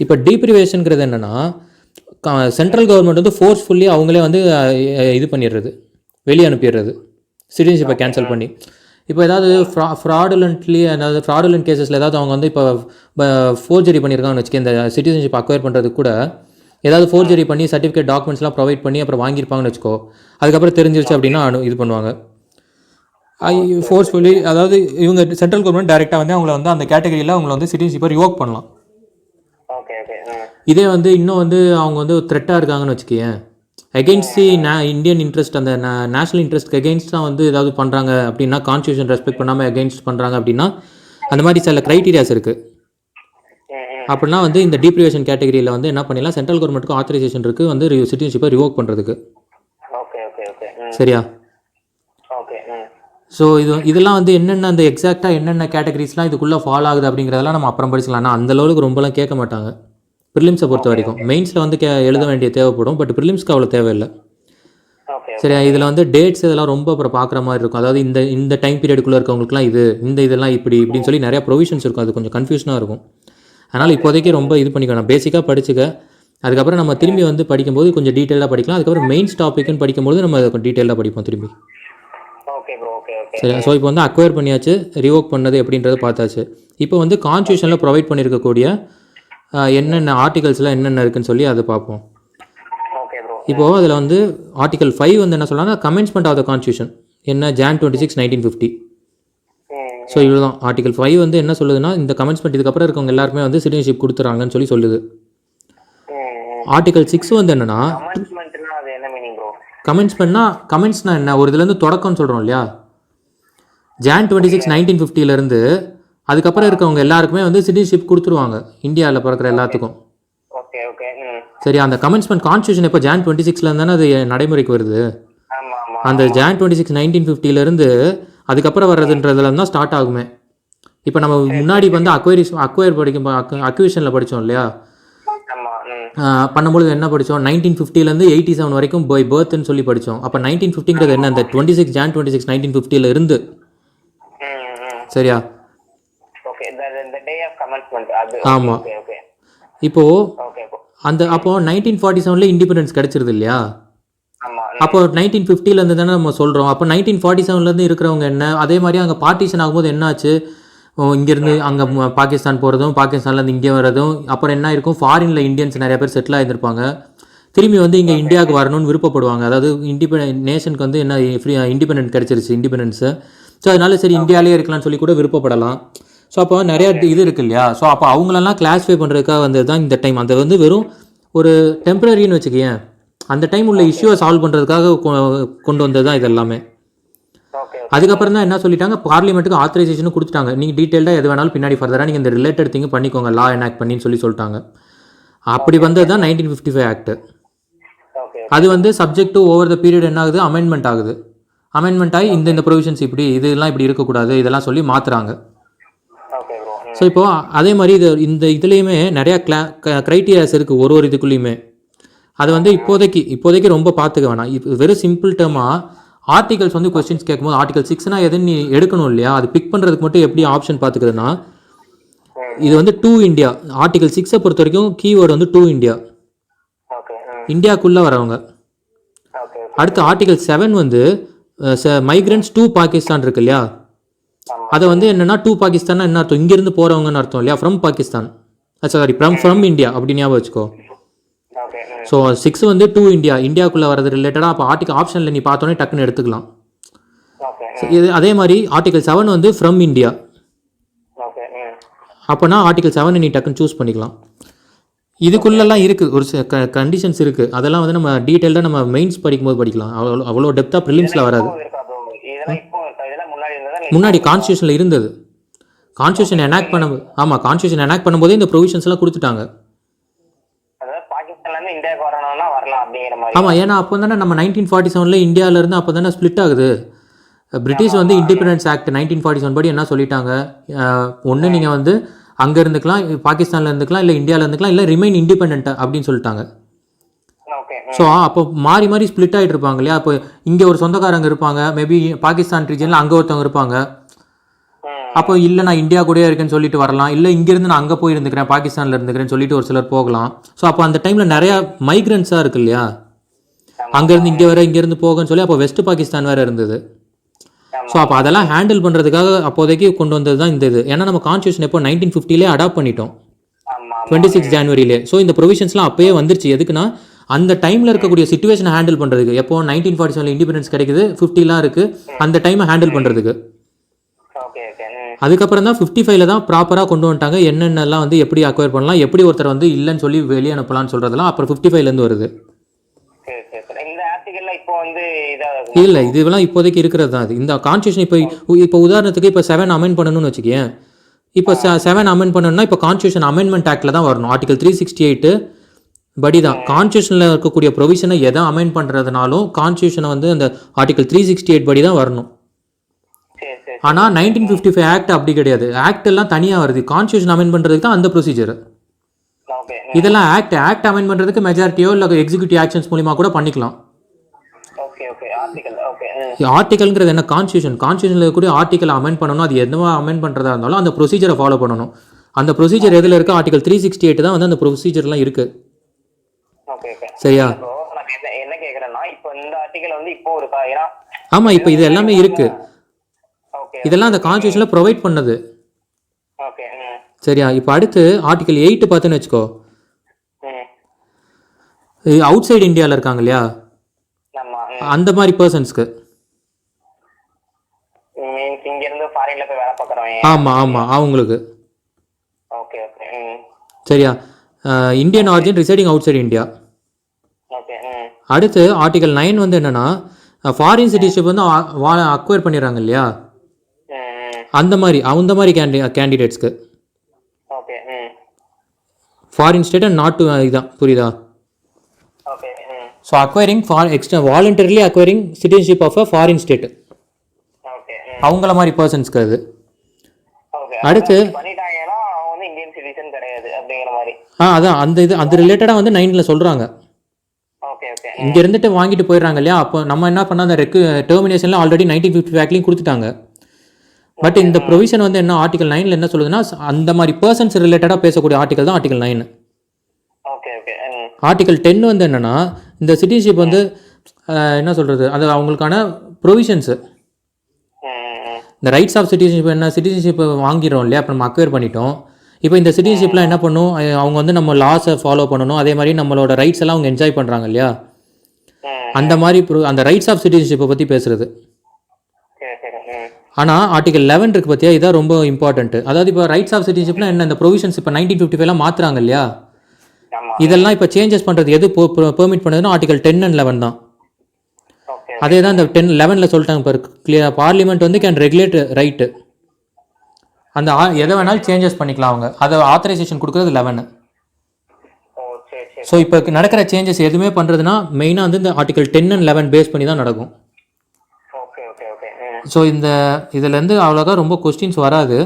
இப்போ டீப்ரிவேஷனுங்கிறது என்னென்னா, சென்ட்ரல் கவர்மெண்ட் வந்து ஃபோர்ஸ்ஃபுல்லி அவங்களே வந்து இது பண்ணிடுறது, வெளியே அனுப்பிடுறது சிட்டிசன்ஷிப்பை கேன்சல் பண்ணி. இப்போ ஏதாவது ஃப்ராடுலண்ட் கேசஸில் ஏதாவது அவங்க வந்து இப்போ ஃபோர்ஜரி பண்ணியிருக்காங்கன்னு வச்சுக்க, இந்த சிட்டிசன்ஷிப் அக்வயர் பண்ணுறதுக்கு கூட ஏதாவது ஃபோர்ஜரி பண்ணி சர்டிஃபிகேட் டாக்குமெண்ட்ஸ்லாம் ப்ரொவைட் பண்ணி அப்புறம் வாங்கியிருப்பாங்கன்னு வச்சுக்கோ, அதுக்கப்புறம் தெரிஞ்சிருச்சு அப்படின்னா இது பண்ணுவாங்க ஃபோர்ஸ்ஃபுல்லி. அதாவது இவங்க சென்ட்ரல் கவர்மெண்ட் டைரெக்டாக வந்து அவங்கள வந்து அந்த கேட்டகரியில் அவங்கள வந்து சிட்டிசன்ஷிப்பை ரிவோக் பண்ணலாம். இதே வந்து இன்னும் வந்து அவங்க வந்து த்ரெட்டாக இருக்காங்கன்னு வச்சுக்கேன், அகெயின்ஸ்ட் தி இந்தியன் இன்ட்ரெஸ்ட், அந்த நேஷனல் இன்ட்ரெஸ்ட்க்கு அகெயின்ஸ்டாக வந்து ஏதாவது பண்ணுறாங்க அப்படின்னா, கான்ஸ்டியூஷன் ரெஸ்பெக்ட் பண்ணாமல் அகெயின்ஸ்ட் பண்ணுறாங்க அப்படின்னா, அந்த மாதிரி சில க்ரைட்டீரியாஸ் இருக்குது. அப்படின்னா வந்து இந்த டீப்ரிவேஷன் கேட்டகரியில் வந்து என்ன பண்ணிடலாம், சென்ட்ரல் கவர்மெண்ட்டுக்கு ஆத்தரைசேஷன் இருக்குது வந்து சிட்டிசன்ஷிப்பை ரிவோக் பண்ணுறதுக்கு. சரியா? ஸோ இதெல்லாம் வந்து என்னென்ன அந்த எக்ஸாக்டாக என்னென்ன கேட்டகரிஸ்லாம் இதுக்குள்ளே ஃபாலோ ஆகுது அப்படிங்கிறதெல்லாம் நம்ம அப்புறம் படிச்சுக்கலாம். ஆனால் அந்த லெவலுக்கு ரொம்பலாம் கேட்க மாட்டாங்க ப்ரிலிம்ஸை பொறுத்த வரைக்கும். மெயின்ஸில் வந்து எழுத வேண்டிய தேவைப்படும், பட் ப்ரிலிம்ஸ்க்கு அவ்வளோ தேவையில்லை. சரியா? இதில் வந்து டேட்ஸ் இதெல்லாம் ரொம்ப அப்புறம் பார்க்குற மாதிரி இருக்கும். அதாவது இந்த டைம் பீரியடுக்குள்ளே இருக்கவங்களுக்குலாம் இதெல்லாம் இப்படின்னு சொல்லி நிறையா ப்ரொவிஷன்ஸ் இருக்கும். அது கொஞ்சம் கன்ஃபியூஷனாக இருக்கும். அதனால் இப்போதைக்கு ரொம்ப இது பண்ணிக்கணும், பேசிக்காக படிச்சுக்க. அதுக்கப்புறம் நம்ம திரும்பி வந்து படிக்கும்போது கொஞ்சம் டீட்டெயிலாக படிக்கலாம். அதுக்கப்புறம் மெயின்ஸ் டாப்பிக்னு படிக்கும்போது நம்ம கொஞ்சம் டீட்டெயிலாக படிப்போம் திரும்பி. சரி, ஸோ இப்போ வந்து அக்வயர் பண்ணியாச்சு, ரிவோக் பண்ணது எப்படின்றத பார்த்தாச்சு. இப்போ வந்து கான்ஸ்டியூஷனில் ப்ரொவைட் பண்ணியிருக்கக்கூடிய என்னென்ன ஆர்டிகல்ஸ்லாம் என்னென்ன இருக்குன்னு சொல்லி அதை பார்ப்போம். இப்போது அதில் வந்து ஆர்டிகல் 5 வந்து என்ன சொல்லலாம்னா, கமென்ஸ்மெண்ட் ஆஃப் த கான்ஸ்டியூஷன் என்ன Jan 26, 1950. ஸோ இவ்வளோதான். ஆர்டிகல் 5 வந்து என்ன சொல்லுதுன்னா, இந்த கமென்ஸ்மெண்ட் இதுக்கப்புறம் இருக்கவங்க எல்லாருக்குமே வந்து சிட்டிசன்ஷிப் கொடுத்துறாங்கன்னு சொல்லி சொல்லுது. ஆர்டிகல் 6 வந்து என்னென்னா, கமென்ஸ்னா என்ன, ஒரு இதுலேருந்து தொடக்கம்னு சொல்கிறோம் இல்லையா, Jan 26, 1950 அதுக்கப்புறம் இருக்கவங்க எல்லாருக்குமே வந்து சிட்டிசன்ஷிப் கொடுத்துருவாங்க, இந்தியாவில் பிறக்கிற எல்லாத்துக்கும். சரி, அந்த கமென்ஸ்மெண்ட் கான்ஸ்டியூஷன் இப்போ Jan 26 தானே அது நடைமுறைக்கு வருது. அந்த Jan 26, 1950 அதுக்கப்புறம் வர்றதுன்றதுல தான் ஸ்டார்ட் ஆகுமே. இப்போ நம்ம முன்னாடி வந்து அக்வயர் அக்விஷனில் படித்தோம் இல்லையா, பண்ணும்பொழுது என்ன படித்தோம், 1950 87 வரைக்கும் பை பர்த்னு சொல்லி படித்தோம். அப்போ 1950ங்கிறது என்ன, அந்த Jan 26, 1950 சரியா? ஆமாம். இப்போது அப்போ 1947 இண்டிபெண்டன்ஸ் கிடச்சிருது இல்லையா, அப்போ 1950 தானே நம்ம சொல்கிறோம். அப்போ 1947 இருக்கிறவங்க என்ன, அதே மாதிரி அங்கே பார்ட்டிஷன் ஆகும்போது என்ன ஆச்சு, இங்கேருந்து அங்கே பாகிஸ்தான் போகிறதும் பாகிஸ்தான்லேருந்து இங்கே வர்றதும், அப்புறம் என்ன இருக்கும், ஃபாரினில் இந்தியன்ஸ் நிறைய பேர் செட்டில் ஆகியிருப்பாங்க, திரும்பி வந்து இங்கே இந்தியாவுக்கு வரணும்னு விருப்பப்படுவாங்க. அதாவது நேஷனுக்கு வந்து என்ன இண்டிபெண்டன்ட் கிடச்சிருச்சு, இண்டிபெண்டன்ஸு. ஸோ அதனால சரி இந்தியாவிலே இருக்கலாம்னு சொல்லி கூட விருப்பப்படலாம். ஸோ அப்போ நிறையா இது இருக்குது இல்லையா, ஸோ அப்போ அவங்களெல்லாம் கிளாஸிஃபை பண்ணுறதுக்காக வந்தது தான் இந்த டைம். அந்த வந்து வெறும் ஒரு டெம்பரரின்னு வச்சுக்கேன், அந்த டைம் உள்ள இஷ்யூவை சால்வ் பண்ணுறதுக்காக கொண்டு வந்தது தான் இது எல்லாமே. அதுக்கப்புறம் தான் என்ன சொல்லிட்டாங்க, பார்லிமெண்ட்டுக்கு ஆத்தரைசேஷனும் கொடுத்துட்டாங்க, நீங்கள் டீட்டெயில்டாக எது வேணாலும் பின்னாடி ஃபர்தராக நீங்கள் இந்த ரிலேட்டட் திங்கு பண்ணிக்கோங்க, லா எனாக்ட் பண்ணின்னு சொல்லிட்டாங்க. அப்படி வந்தது தான் 1955 ஆக்ட். அது வந்து subject to over the period என்ன ஆகுது, அமெண்ட்மெண்ட் ஆகுது. அமெண்ட்மெண்ட் ஆகி இந்த ப்ரொவிஷன்ஸ் இப்படி இதெல்லாம் இப்படி இருக்கக்கூடாது இதெல்லாம் சொல்லி மாற்றுறாங்க. Okay bro. ஸோ இப்போ அதே மாதிரி இந்த இதுலேயுமே நிறையா க்ரைட்டீரியாஸ் இருக்குது ஒரு இதுக்குள்ளேயுமே. அது வந்து இப்போதைக்கு ரொம்ப பார்த்துக்க வேணாம். இப்போ வெறும் சிம்பிள் டேர்மாக ஆர்டிகல்ஸ் வந்து கொஸ்டின்ஸ் கேட்கும்போது ஆர்டிகல் 6னா எதுன்னு நீ எடுக்கணும் இல்லையா, அது பிக் பண்ணுறதுக்கு மட்டும் எப்படி ஆப்ஷன் பார்த்துக்கிறதுனா இது வந்து டூ இந்தியா. ஆர்டிகல் 6 பொறுத்த வரைக்கும் கீவேர்டு வந்து டூ இந்தியா, இந்தியாவுக்குள்ளே வரவங்க. அடுத்து ஆர்டிகல் 7 வந்து மைக்ரன்ஸ் டூ பாகிஸ்தான் இருக்கு இல்லையா, அதை வந்து என்னென்னா டூ பாகிஸ்தான் என்ன அர்த்தம், இங்கேருந்து போகிறவங்கன்னு அர்த்தம் இல்லையா, from Pakistan, sorry from India அப்படி ஞாபகம் வச்சுக்கோ. ஸோ 6 வந்து டூ இந்தியா, இந்தியாவுக்குள்ளே வரது ரிலேட்டடாக. அப்போ ஆர்டிகல் ஆப்ஷனில் நீ பார்த்தோன்னே டக்குன்னு எடுத்துக்கலாம். இது அதே மாதிரி ஆர்டிகல் 7 வந்து ஃப்ரம் இந்தியா, அப்போனா ஆர்டிகல் 7 நீ டக்குன்னு சூஸ் பண்ணிக்கலாம். இதுக்குள்ளெல்லாம் இருக்குது ஒரு கண்டிஷன்ஸ் இருக்குது, அதெல்லாம் வந்து நம்ம டீட்டெயில்டாக நம்ம மெயின்ஸ் படிக்கும்போது படிக்கலாம். அவ்வளோ டெப்த்தாக ப்ரிலிம்ஸில் வராது. முன்னாடி கான்ஸ்டியூஷனில் இருந்தது. கான்ஸ்டியூஷன் எனாக்ட் பண்ணும்போதே இந்த ப்ரொவிஷன்ஸ்லாம் கொடுத்துட்டாங்க. ஆமாம், ஏன்னா அப்போ தானே நம்ம 1947 இந்தியாவிலேருந்து அப்போ தானே ஸ்ப்ளிட் ஆகுது. பிரிட்டிஷ் வந்து இண்டிபெண்டன்ஸ் ஆக்ட் 1947 படி என்ன சொல்லிட்டாங்க, ஒன்று நீங்கள் வந்து அங்கே இருந்துக்கலாம், பாகிஸ்தானில் இருந்துக்கலாம், இல்லை இந்தியாவில் இருந்துக்கலாம், இல்லை ரிமைன் இண்டிபெண்ட் அப்படின்னு சொல்லிட்டாங்க. ஸோ அப்போ மாறி மாறி ஸ்ப்ளிட் ஆகிட்டு இருப்பாங்க இல்லையா. இப்போ இங்கே ஒரு சொந்தக்காரங்க இருப்பாங்க, மேபி பாகிஸ்தான் ரீஜனில் அங்கே ஒருத்தவங்க இருப்பாங்க. அப்போ இல்லை நான் இந்தியா கூட இருக்கேன்னு சொல்லிட்டு வரலாம், இல்லை இங்கேருந்து நான் அங்கே போய் இருந்துக்கிறேன் பாகிஸ்தானில் இருந்துக்கிறேன்னு சொல்லிட்டு ஒரு சிலர் போகலாம். ஸோ அப்போ அந்த டைமில் நிறையா மைக்ரன்ஸாக இருக்கு இல்லையா, அங்கேருந்து இங்கே வர இங்கேருந்து போகன்னு சொல்லி அப்போ வெஸ்ட் பாகிஸ்தான் வேறு இருந்தது. ஸோ அப்போ அதெல்லாம் ஹேண்டில் பண்ணுறதுக்காக அப்போதைக்கு கொண்டு வந்தது தான் இந்த இது. ஏன்னா நம்ம கான்ஸ்டியூஷன் எப்போ 1950 அடாப்ட் பண்ணிட்டோம் 26 ஜனவரியிலே. ஸோ இந்த ப்ரொவிஷன்ஸ்லாம் அப்போயே வந்துருச்சு. எதுக்குன்னா அந்த டைமில் இருக்கக்கூடிய சுச்சுவேஷனை ஹேண்டில் பண்ணுறதுக்கு. எப்போ 1947 இண்டிபெண்டன்ஸ் கிடைக்குது, 50லாம் இருக்குது, அந்த டைமை ஹேண்டில் பண்ணுறதுக்கு. அதுக்கப்புறம் தான் 55ல் தான் ப்ராப்பராக கொண்டு வந்துட்டாங்க, என்னென்னலாம் வந்து எப்படி அக்வயர் பண்ணலாம், எப்படி ஒருத்தர் வந்து இல்லைன்னு சொல்லி வெளியே அனுப்பலாம்னு சொல்கிறதெல்லாம் அப்புறம் 55லேருந்து வருது. இல்லை இதெல்லாம் இப்போதைக்கு இருக்கிறது தான். அது இந்த கான்ஸ்டியூஷன் இப்போ உதாரணத்துக்கு இப்போ 7 அமெண்ட் பண்ணணும்னு வச்சுக்கேன். இப்போ 7 அமெண்ட் பண்ணணும்னா இப்போ கான்ஸ்டியூஷன் அமெண்ட்மெண்ட் ஆக்டில் தான் வரணும். ஆர்டிகல் 368 படி தான் கான்ஸ்டியூஷனில் இருக்கக்கூடிய ப்ரொவிஷனை எதை அமெண்ட் பண்ணுறதுனாலும் கான்ஸ்டியூஷனை வந்து அந்த ஆர்டிகல் 368 படி தான் வரணும். ஆனால் 1955 ஆக்ட் அப்படி கிடையாது. ஆக்ட் எல்லாம் தனியாக வருது. கான்ஸ்டியூஷன் அமெண்ட் பண்ணுறதுக்கு தான் அந்த ப்ரொசீஜர். இதெல்லாம் ஆக்ட் அமெண்ட் பண்ணுறதுக்கு மெஜாரிட்டியோ இல்லை எக்ஸிக்யூட்டிவ் ஆக்ஷன்ஸ் மூலிமா கூட பண்ணிக்கலாம். ஆர்டிகல்ங்கிறது என்ன, கான்ஸ்டியூஷனில் இருக்கக்கூடிய ஆர்டிகல் அமெண்ட் பண்ணணும். அது என்னவா அமெண்ட் பண்ணுறதா இருந்தாலும் அந்த ப்ரொசீஜரை ஃபாலோ பண்ணணும். அந்த ப்ரொசீஜர் எதில் இருக்குது, ஆர்டிகல் 368 தான் வந்து அந்த ப்ரொசீஜர்லாம் இருக்குது. சரியா? என்ன கேக்குறேன்னா இப்போ இந்த ஆர்டிகல் வந்து இப்போ இருக்கா? ஆமா, இப்போ இது எல்லாமே இருக்கு. இதெல்லாம் அந்த கான்ஸ்டியூஷன்ல ப்ரொவைட் பண்ணது. சரியா? இப்போ அடுத்து ஆர்டிகல் 8 பார்த்துன்னு வச்சுக்கோ. அவுட் சைடு இந்தியாவில் இருக்காங்க இல்லையா, அந்த மாதிரி பர்சன்ஸ்க்கு. ஆமா ஆமா அவங்களுக்கு. சரியா? Indian origin residing outside India. அடுத்து ஆர்டிகல் 9 வந்து என்னன்னா ஃபாரின் சிட்டிசன்ஷிப் வந்து அக்வயர் பண்ணிடுறாங்க இல்லையா, அந்த மாதிரி கேண்டிடேட்ஸ்க்கு foreign state and not to இதுதான், புரியுதா? So acquiring voluntarily acquiring citizenship of a foreign state, அவங்கள மாதிரி பர்சன்ஸ்க்கு அது. அடுத்து அதான் அந்த ரிலேட்டடாக வந்து 9ல் சொல்கிறாங்க. இங்கே இருந்துட்டு வாங்கிட்டு போயிடுறாங்க இல்லையா, அப்போ நம்ம என்ன பண்ணால் அந்த டெர்மினேஷனில் ஆல்ரெடி 1950 ஆக்ட்லையும் கொடுத்துட்டாங்க. பட் இந்த ப்ரொவிஷன் வந்து என்ன ஆர்டிகல் 9ல் என்ன சொல்லுதுன்னா அந்த மாதிரி பர்சன்ஸ் ரிலேட்டடாக பேசக்கூடிய ஆர்டிகல் தான் ஆர்டிகல் 9. ஆர்டிகல் 10 வந்து என்னென்னா இந்த சிட்டிசன்ஷிப் வந்து என்ன சொல்கிறது, அது அவங்களுக்கான ப்ரொவிஷன்ஸு. இந்த ரைட்ஸ் ஆஃப் சிட்டிசன்ஷிப் என்ன, சிட்டிசன்ஷிப் வாங்கிடுறோம் இல்லையா, இப்போ நம்ம அக்வயர் பண்ணிட்டோம். இப்போ இந்த சிட்டிசன்ஷிப்லாம் என்ன பண்ணும், அவங்க வந்து நம்ம லாஸை ஃபாலோ பண்ணணும், அதே மாதிரி நம்மளோட ரைட்ஸ் எல்லாம் அவங்க என்ஜாய் பண்ணுறாங்க இல்லையா, அந்த மாதிரி அந்த ரைட்ஸ் ஆஃப் சிட்டிசன்ஷிப்பை பற்றி பேசுகிறது. ஆனால் ஆர்டிகல் 11 இருக்குது பார்த்தியா, இதான் ரொம்ப இம்பார்ட்டன்ட்டு. அதாவது இப்போ ரைட்ஸ் ஆஃப் சிட்டிசன்ஷிப்னா என்ன, இந்த ப்ரொவிஷன்ஸ் இப்போ 1955 மாற்றுறாங்க இல்லையா, இதெல்லாம் இப்போ சேஞ்சஸ் பண்ணுறது எது பெர்மிட் பண்ணுறதுன்னா ஆர்டிகல் 10 and 11 தான். அதே தான் இந்த 11ல் சொல்லிட்டாங்க பாரு, கிளியர் பார்லிமெண்ட் வந்து கேன் ரெகுலேட் ரைட்டு, அந்த எதை வேணாலும் சேஞ்சஸ் பண்ணிக்கலாம் அவங்க, அதை ஆத்தரைசேஷன் கொடுக்குறது 11. ஓகே ஸோ இப்போ நடக்கிற சேஞ்சஸ் எதுவுமே பண்ணுறதுனா மெயினாக வந்து இந்த ஆர்டிகல் 10 and 11 பேஸ் பண்ணி தான் நடக்கும். ஓகே ஓகே ஓகே ஸோ இதுலேருந்து அவ்வளோக்கா ரொம்ப கொஸ்டின்ஸ் வராது.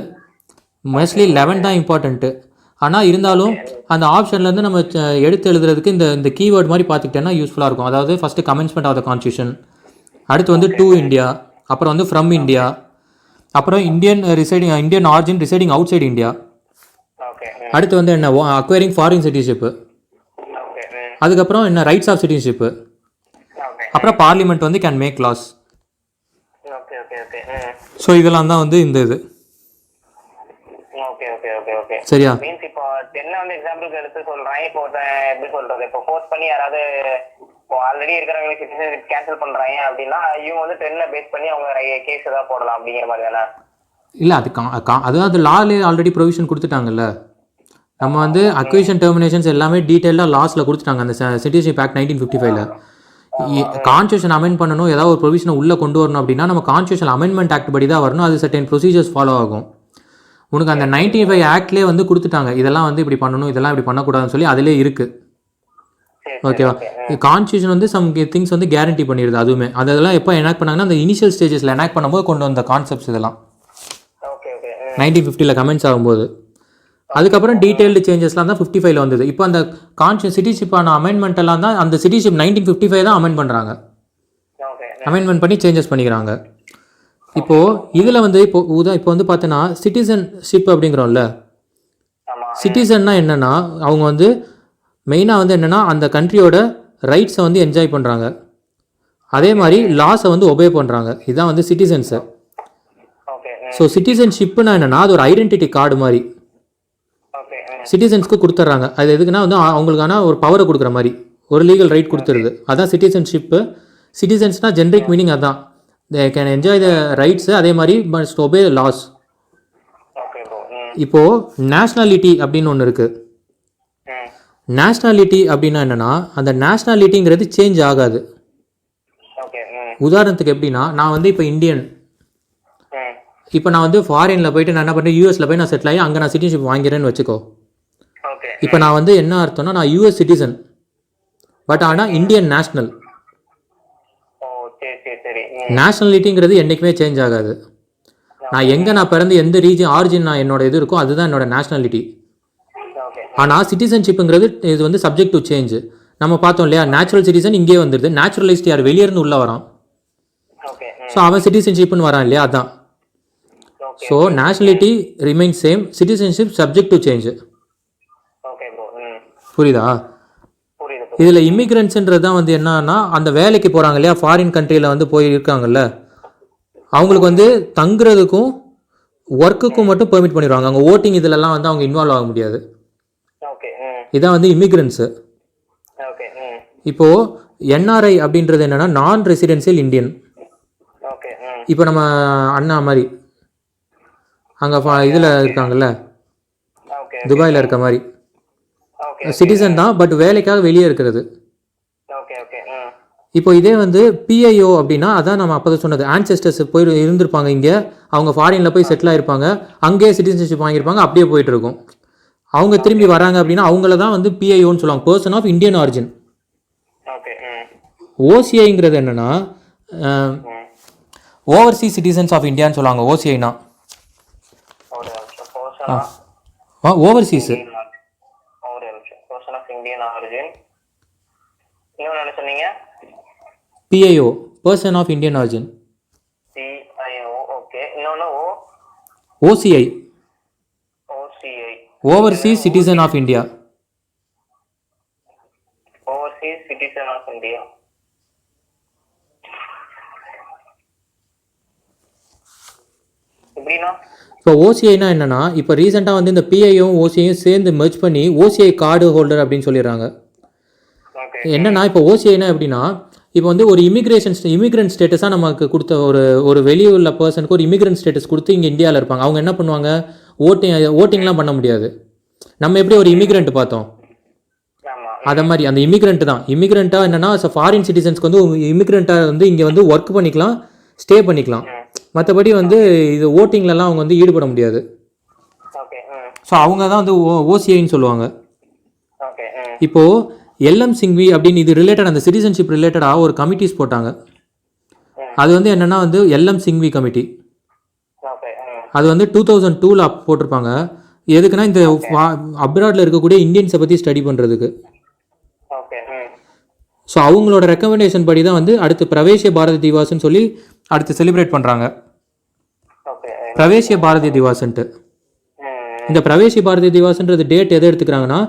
மோஸ்ட்லி 11 தான் இம்பார்ட்டண்ட்டு. ஆனால் இருந்தாலும் அந்த ஆப்ஷன்லேருந்து நம்ம எடுத்து எழுதுறதுக்கு இந்த கீவேர்ட் மாதிரி பார்த்துக்கிட்டேன்னா யூஸ்ஃபுல்லாக இருக்கும். அதாவது first commencement of the constitution, அடுத்து வந்து டு இந்தியா, அப்புறம் வந்து ஃப்ரம் இந்தியா, அப்புறம் Indian origin residing outside India, okay அடுத்து வந்து என்ன அக்வயரிங் ஃபாரின் சிட்டிசன்ஷிப்பு, ஓகே அதுக்கப்புறம் என்ன ரைட்ஸ் ஆஃப் சிட்டிசன்ஷிப்பு, ஓகே அப்புறம் பார்லிமெண்ட் வந்து can make laws. Okay okay okay so இதெல்லாம் தான் வந்து இந்த இது ஓகே ஓகே ஓகே ஓகே சரியா. மீன்ஸ் இப்போ 10 வந்து எக்ஸாம்பிளுக்கு எடுத்து சொல்றேன். இப்போ எப்படி சொல்றது, இப்போ ஃபோர்ஸ் பண்ணி யாராவது இப்போ ஆல்ரெடி இருக்கிறவங்க சிட்டிசன்ஷிப் கேன்சல் பண்றாங்க அப்படின்னா இவங்க வந்து 10 பேஸ் பண்ணி அவங்க கேஸ் ஏதாவது போடலாம் அப்படிங்கிற மாதிரி தானே? இல்லை அதாவது லாலே ஆல்ரெடி ப்ரொவிஷன் கொடுத்துட்டாங்கல்ல. நம்ம வந்து அக்விஷன் டெர்மினேஷன்ஸ் எல்லாமே டீட்டெயிலாக லாஸில் கொடுத்துட்டாங்க அந்த சிட்டிசன்ஷிப் ஆக்ட் 1955. கான்ஸ்டியூஷன் அமெண்ட் பண்ணணும், ஏதாவது ஒரு ப்ரொவிஷனை உள்ளே கொண்டு வரணும் அப்படின்னா நம்ம கான்ஸ்டியூஷன் அமெண்ட்மெண்ட் ஆக்ட் படி தான் வரணும். அது சர்டன் ப்ரொசீஜர்ஸ் ஃபாலோ ஆகும். உனக்கு அந்த 95 ஆக்ட்லேயே வந்து கொடுத்துட்டாங்க இதெல்லாம் வந்து இப்படி பண்ணணும், இதெல்லாம் இப்படி பண்ணக்கூடாதுன்னு சொல்லி அதிலே இருக்குது. ஓகேவா. கான்ஸ்டியூஷன் வந்து சம் திங்ஸ் வந்து கேரண்டி பண்ணிடுது. அதுவுமே அதெல்லாம் எப்போ எனாக்ட் பண்ணாங்கன்னா அந்த இனிஷியல் ஸ்டேஜஸில் எனாக்ட் பண்ணும்போது கொண்டு வந்த கான்செப்ட்ஸ் இதெல்லாம் 1950 கமெண்ட்ஸ் ஆகும்போது. அதுக்கப்புறம் டீட்டெயில்டு சேஞ்சஸ்லாம் தான் 55 வந்தது. இப்போ அந்த சிட்டிஷிப்பான அமெண்ட்மெண்ட் எல்லாம் தான் அந்த சிட்டிஷிப் 1955 தான் அமெண்ட் பண்ணுறாங்க. அமெண்ட்மெண்ட் பண்ணி சேஞ்சஸ் பண்ணிக்கிறாங்க. இப்போது இதில் வந்து இப்போ வந்து பார்த்தோன்னா சிட்டிசன்ஷிப் அப்படிங்கிறோம்ல. சிட்டிசன்னா என்னென்னா அவங்க வந்து மெயினாக வந்து என்னென்னா அந்த கண்ட்ரியோட ரைட்ஸை வந்து என்ஜாய் பண்ணுறாங்க, அதே மாதிரி லாஸை வந்து ஒபே பண்ணுறாங்க. இதுதான் வந்து சிட்டிசன்ஸை. ஸோ சிட்டிசன்ஷிப்புனா என்னென்னா அது ஒரு ஐடென்டிட்டி கார்டு மாதிரி சிட்டிசன்ஸ்க்கு கொடுத்துட்றாங்க. அது எதுக்குன்னா வந்து அவங்களுக்கான ஒரு பவரை கொடுக்குற மாதிரி ஒரு லீகல் ரைட் கொடுத்துருது. அதான் சிட்டிசன்ஷிப்பு. சிட்டிசன்ஸ்னால் ஜென்ரிக் மீனிங் அதான், they can enjoy the rights, அதே மாதிரி மஸ்ட் ஒபே லாஸ். இப்போது நேஷ்னாலிட்டி அப்படின்னு ஒன்று இருக்குது. நேஷ்னாலிட்டி அப்படின்னா என்னென்னா அந்த நேஷ்னாலிட்டிங்கிறது சேஞ்ச் ஆகாது. உதாரணத்துக்கு எப்படின்னா நான் வந்து இப்போ இந்தியன், இப்போ நான் வந்து ஃபாரினில் போயிட்டு நான் என்ன பண்ணுறேன், யூஎஸில் போய் நான் செட்டில் ஆகி அங்கே நான் சிட்டிசன்ஷிப் வாங்கிறேன்னு வச்சுக்கோ. இப்போ நான் வந்து என்ன அர்த்தம்னா நான் யூஎஸ் சிட்டிசன், பட் ஆனால் இந்தியன் நேஷ்னல். நேஷ்னாலிட்டிங்கிறது என்றைக்குமே சேஞ்ச் ஆகாது. நான் பிறந்து எந்த ஆரிஜின் நான் என்னோட இது இருக்கோ அதுதான் என்னோட நேஷ்னாலிட்டி. ஆனால் சிட்டிசன்ஷிப்புங்கிறது இது வந்து சப்ஜெக்ட் டு சேஞ்ச். நம்ம பார்த்தோம் இல்லையா, நேச்சுரல் சிட்டிசன் இங்கே வந்துடுது, நேச்சுரலைஸ்ட் யார் வெளியேருந்து உள்ளே வரான், ஸோ அவன் சிட்டிசன்ஷிப்னு வரான் இல்லையா, அதான். So nationality remain same, citizenship subject to change. புரியுதா? இதில் இமிக்ரெண்ட்ஸுன்றது தான் வந்து என்னன்னா அந்த வேலைக்கு போகிறாங்க இல்லையா, ஃபாரின் கண்ட்ரியில் வந்து போய் இருக்காங்கல்ல, அவங்களுக்கு வந்து தங்குறதுக்கும் ஒர்க்குக்கும் மட்டும் பெர்மிட் பண்ணிடுவாங்க. அவங்க ஓட்டிங் இதிலெல்லாம் வந்து அவங்க இன்வால்வ் ஆக முடியாது. இதான் வந்து இமிக்ரெண்ட்ஸு. இப்போது என்ஆர்ஐ அப்படின்றது என்னென்னா நான் ரெசிடென்சியல் இந்தியன். இப்போ நம்ம அண்ணா மாதிரி அங்கே இதில் இருக்காங்கல்ல, துபாயில் இருக்க மாதிரி சிட்டிசன் தான், பட் வேலைக்காக வெளியே இருக்கிறது. இப்போ இதே வந்து பிஐஓ அப்படின்னா அதான் நம்ம அப்போ சொன்னது, ஆன்செஸ்டர்ஸ் போய் இருந்திருப்பாங்க இங்கே, அவங்க ஃபாரினில் போய் செட்டில் ஆகிருப்பாங்க, அங்கேயே சிட்டிசன்ஷிப் வாங்கியிருப்பாங்க, அப்படியே போயிட்டு இருக்கும். அவங்க திரும்பி வராங்க அப்படின்னா அவங்கள தான் வந்து பிஐஓன்னு சொல்லுவாங்க, பர்சன் ஆஃப் இந்தியன் ஆரிஜின். ஓசிஐங்கிறது என்னென்னா ஓவர்சீஸ் சிட்டிசன்ஸ் ஆஃப் இந்தியான்னு சொல்லுவாங்க. ஓசிஐனா overseas. PIO person of Indian origin. OCI overseas citizen of India. இப்போ ஓசிஐனா என்னன்னா, இப்போ ரீசெண்டாக வந்து இந்த பிஐயும் ஓசிஐயும் சேர்ந்து மெர்ஜ் பண்ணி ஓசிஐ கார்டு ஹோல்டர் அப்படின்னு சொல்லிடுறாங்க. என்னன்னா இப்போ ஓசிஐனா எப்படின்னா, இப்போ வந்து ஒரு இமிக்ரெண்ட் ஸ்டேட்டஸாக நமக்கு கொடுத்த ஒரு வெளியுள்ள பர்சனுக்கு ஒரு இமிக்ரெண்ட் ஸ்டேட்டஸ் கொடுத்து இங்கே இந்தியாவில் இருப்பாங்க. அவங்க என்ன பண்ணுவாங்க, ஓட்டிங்லாம் பண்ண முடியாது. நம்ம எப்படி ஒரு இமிக்ரெண்ட் பார்த்தோம், அதை மாதிரி அந்த இமிக்ரெண்ட் தான். இமிக்ரெண்ட்டாக என்னென்னா ஃபாரின் சிட்டிசன்ஸ்க்கு வந்து இமிக்ரெண்ட்டாக வந்து இங்கே வந்து ஒர்க் பண்ணிக்கலாம், ஸ்டே பண்ணிக்கலாம். மற்றபடி வந்து இது ஓட்டிங்லலாம் அவங்க வந்து ஈடுபட முடியாது. ஸோ அவங்க தான் வந்து ஓசிஐன்னு சொல்லுவாங்க. இப்போது எல்எம் சிங்வி அப்படின்னு இது ரிலேட்டட் அந்த சிட்டிசன்ஷிப் ரிலேட்டடாக ஒரு கமிட்டிஸ் போட்டாங்க. அது வந்து என்னென்னா வந்து எல்எம் சிங்வி கமிட்டி. ஓகே. அது வந்து 2002 போட்டிருப்பாங்க. எதுக்குன்னா இந்த அப்ராடில் இருக்கக்கூடிய இந்தியன்ஸை பற்றி ஸ்டடி பண்ணுறதுக்கு. ஓகே. ஸோ அவங்களோட ரெக்கமெண்டேஷன் படி தான் வந்து அடுத்து பிரவேசிய பாரதி திவாஸ்ன்னு சொல்லி அடுத்து செலிப்ரேட் பண்ணுறாங்க. ஓகே. பிரவேசிய பாரதி திவாஸ்ன்ட்டு. இந்த பிரவேசி பாரதி திவாஸ்ன்றது டேட் எதை எடுத்துக்கிறாங்கன்னா,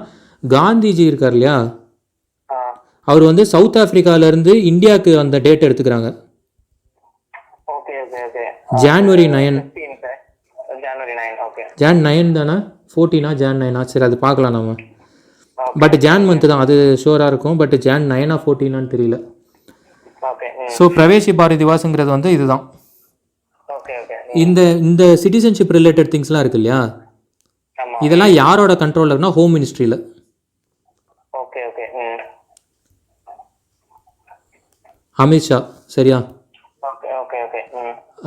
காந்திஜி இருக்கார் இல்லையா, அவர் வந்து சவுத் ஆப்பிரிக்காவிலேருந்து இந்தியாவுக்கு அந்த டேட் எடுத்துக்கிறாங்க. ஜான்வரி 9. ஜான் 9 தானே, 14 ஜான் 9 சரி அது பார்க்கலாம் நம்ம. பட் ஜான் மந்த் தான் அது ஷூராக இருக்கும். பட் ஜான் 9 14 தெரியல. ஸோ பிரவேசி பாரதி திவாஸுங்கிறது வந்து இதுதான். இந்த இந்த சிட்டிசன்ஷிப் ரிலேட்டட் திங்ஸ்லாம் இருக்கு இல்லையா, இதெல்லாம் யாரோட கண்ட்ரோலில் இருக்குன்னா ஹோம் மினிஸ்ட்ரியில். அமித்ஷா. சரியா?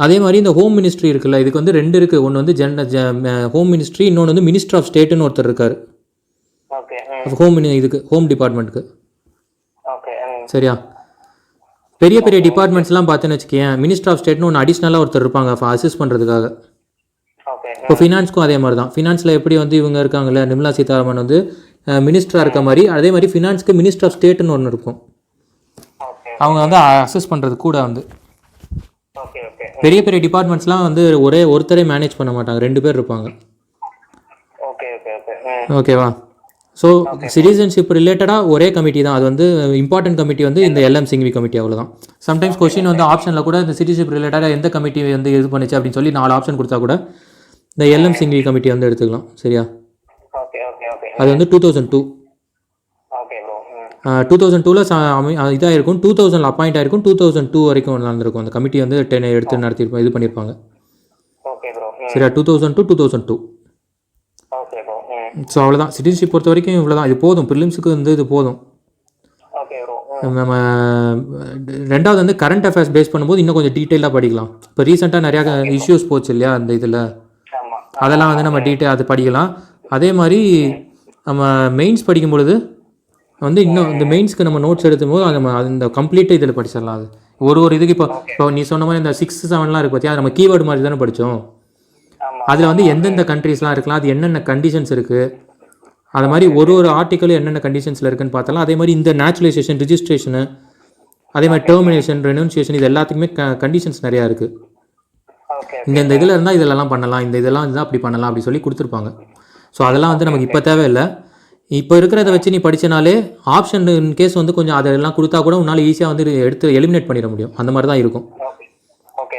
அதே மாதிரி இந்த ஹோம் மினிஸ்ட்ரி இருக்குல்ல, இதுக்கு வந்து 2 இருக்குது. ஒன்று வந்து ஹோம் மினிஸ்ட்ரி, இன்னொன்று வந்து மினிஸ்டர் ஆஃப் ஸ்டேட்டுன்னு ஒருத்தர் இருக்கார். இதுக்கு ஹோம் டிபார்ட்மெண்ட்டுக்கு. சரியா? பெரிய பெரிய டிபார்ட்மெண்ட்ஸ்லாம் பார்த்தேன்னு வச்சுக்கேன், மினிஸ்டர் ஆஃப் ஸ்டேட்னு ஒன்று அடிஷ்னலாக ஒருத்தர் இருப்பாங்க அசிஸ்ட் பண்ணுறதுக்காக. இப்போ ஃபினான்ஸ்க்கும் அதே மாதிரி தான். ஃபினான்ஸில் எப்படி வந்து இவங்க இருக்காங்கல்ல, நிர்மலா சீதாராமன் வந்து மினிஸ்டராக இருக்க மாதிரி, அதே மாதிரி ஃபினான்ஸ்க்கு மினிஸ்டர் ஆஃப் ஸ்டேட்டுன்னு ஒன்று இருக்கும். அவங்க வந்து அசஸ் பண்ணுறது கூட வந்து பெரிய பெரிய டிபார்ட்மெண்ட்ஸ்லாம் வந்து ஒருத்தரே மேனேஜ் பண்ண மாட்டாங்க, 2 பேர் இருப்பாங்க. ஓகேவா? ஸோ சிட்டிசன்ஷிப் ரிலேட்டடாக ஒரே கமிட்டி தான். அது வந்து இம்பார்ட்டன்ட் கமிட்டி வந்து இந்த எல்எம் சிங்வி கமிட்டி, அவ்வளோதான். சம்டைம்ஸ் கொஸ்டின் வந்து ஆப்ஷனில் கூட இந்த சிட்டிசன்ஷிப் ரிலேட்டடாக எந்த கமிட்டி வந்து இது பண்ணிச்சு அப்படின்னு சொல்லி 4 ஆப்ஷன் கொடுத்தா கூட இந்த எல்எம் சிங்வி கமிட்டி வந்து எடுத்துக்கலாம். சரியா? அது வந்து 2002. 2002 இதாக இருக்கும். 2000 அப்பாயிண்ட் ஆயிருக்கும். 2002 வரைக்கும் நடந்திருக்கும். அந்த கமிட்டி வந்து 10 எடுத்து நடத்திருப்போம், இது பண்ணியிருப்பாங்க. சரியா? 2002. ஸோ அவ்வளோதான். சிட்டிசன்ஷிப் பொறுத்த வரைக்கும் இவ்வளோதான். இது போதும், ப்ரிலிம்ஸுக்கு வந்து இது போதும். நம்ம 2வது வந்து கரண்ட் அஃபேர்ஸ் பேஸ் பண்ணும்போது இன்னும் கொஞ்சம் டீட்டெயிலாக படிக்கலாம். இப்போ ரீசெண்டாக நிறையா இஷ்யூஸ் போச்சு இல்லையா அந்த இதில், அதெல்லாம் வந்து நம்ம அது படிக்கலாம். அதே மாதிரி நம்ம மெயின்ஸ் படிக்கும் பொழுது வந்து இன்னும் இந்த மெயின்ஸ்க்கு நம்ம நோட்ஸ் எடுத்தும் போது நம்ம அந்த கம்ப்ளீட்டாக இதில் படிச்சிடலாம். அது ஒரு இதுக்கு இப்போ நீ சொன்ன மாதிரி இந்த 6, 7லாம் இருக்குது பார்த்தியா, நம்ம கீவேர்டு மாதிரி தானே படித்தோம். அதில் வந்து எந்தெந்த கண்ட்ரீஸ்லாம் இருக்கலாம், அது என்னென்ன கண்டிஷன்ஸ் இருக்குது, அது மாதிரி ஒரு ஆர்டிக்கலும் என்னென்ன கண்டிஷன்ஸில் இருக்குன்னு பார்த்தலாம். அதே மாதிரி இந்த நேச்சுரலைசேஷன், ரிஜிஸ்ட்ரேஷனு, அதே மாதிரி டெர்மினேஷன், ரெனவுன்சியேஷன், இது எல்லாத்துக்குமே கண்டிஷன்ஸ் நிறையா இருக்குது. இந்த இதில் இருந்தால் இதெல்லாம் பண்ணலாம், இந்த இதெல்லாம் இருந்தால் அப்படி பண்ணலாம் அப்படி சொல்லி கொடுத்துருப்பாங்க. ஸோ அதெல்லாம் வந்து நமக்கு இப்போ தேவையில்லை. இப்போ இருக்கிறத வச்சு நீ படித்தனாலே ஆப்ஷன் இன்கேஸ் வந்து கொஞ்சம் அதெல்லாம் கொடுத்தா கூட உன்னால் ஈஸியாக வந்து எடுத்து எலிமினேட் பண்ணிட முடியும். அந்த மாதிரி தான் இருக்கும்.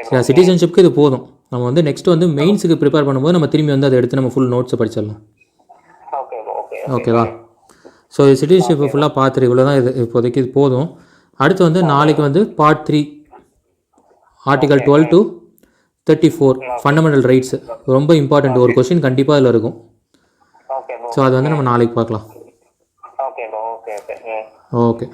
சரி, சிட்டிசன்ஷிப்க்கு இது போதும். நம்ம வந்து நெக்ஸ்ட் வந்து மெயின்ஸுக்கு ப்ரிப்பேர் பண்ணும்போது நம்ம திரும்பி வந்து அதை எடுத்து நம்ம ஃபுல் நோட்ஸை படிச்சிடலாம். ஓகேவா? ஸோ சிட்டிசன்ஷிப் ஃபுல்லாக பார்த்துரு. இவ்வளோ தான் இது இப்போதைக்கு இது போதும். அடுத்து வந்து நாளைக்கு வந்து part 3 article 12 to 34 fundamental rights. ரொம்ப இம்பார்ட்டண்ட் ஒரு கொஸ்டின் கண்டிப்பாக அதில் இருக்கும். ஸோ அது வந்து நம்ம நாளைக்கு பார்க்கலாம். ஓகே.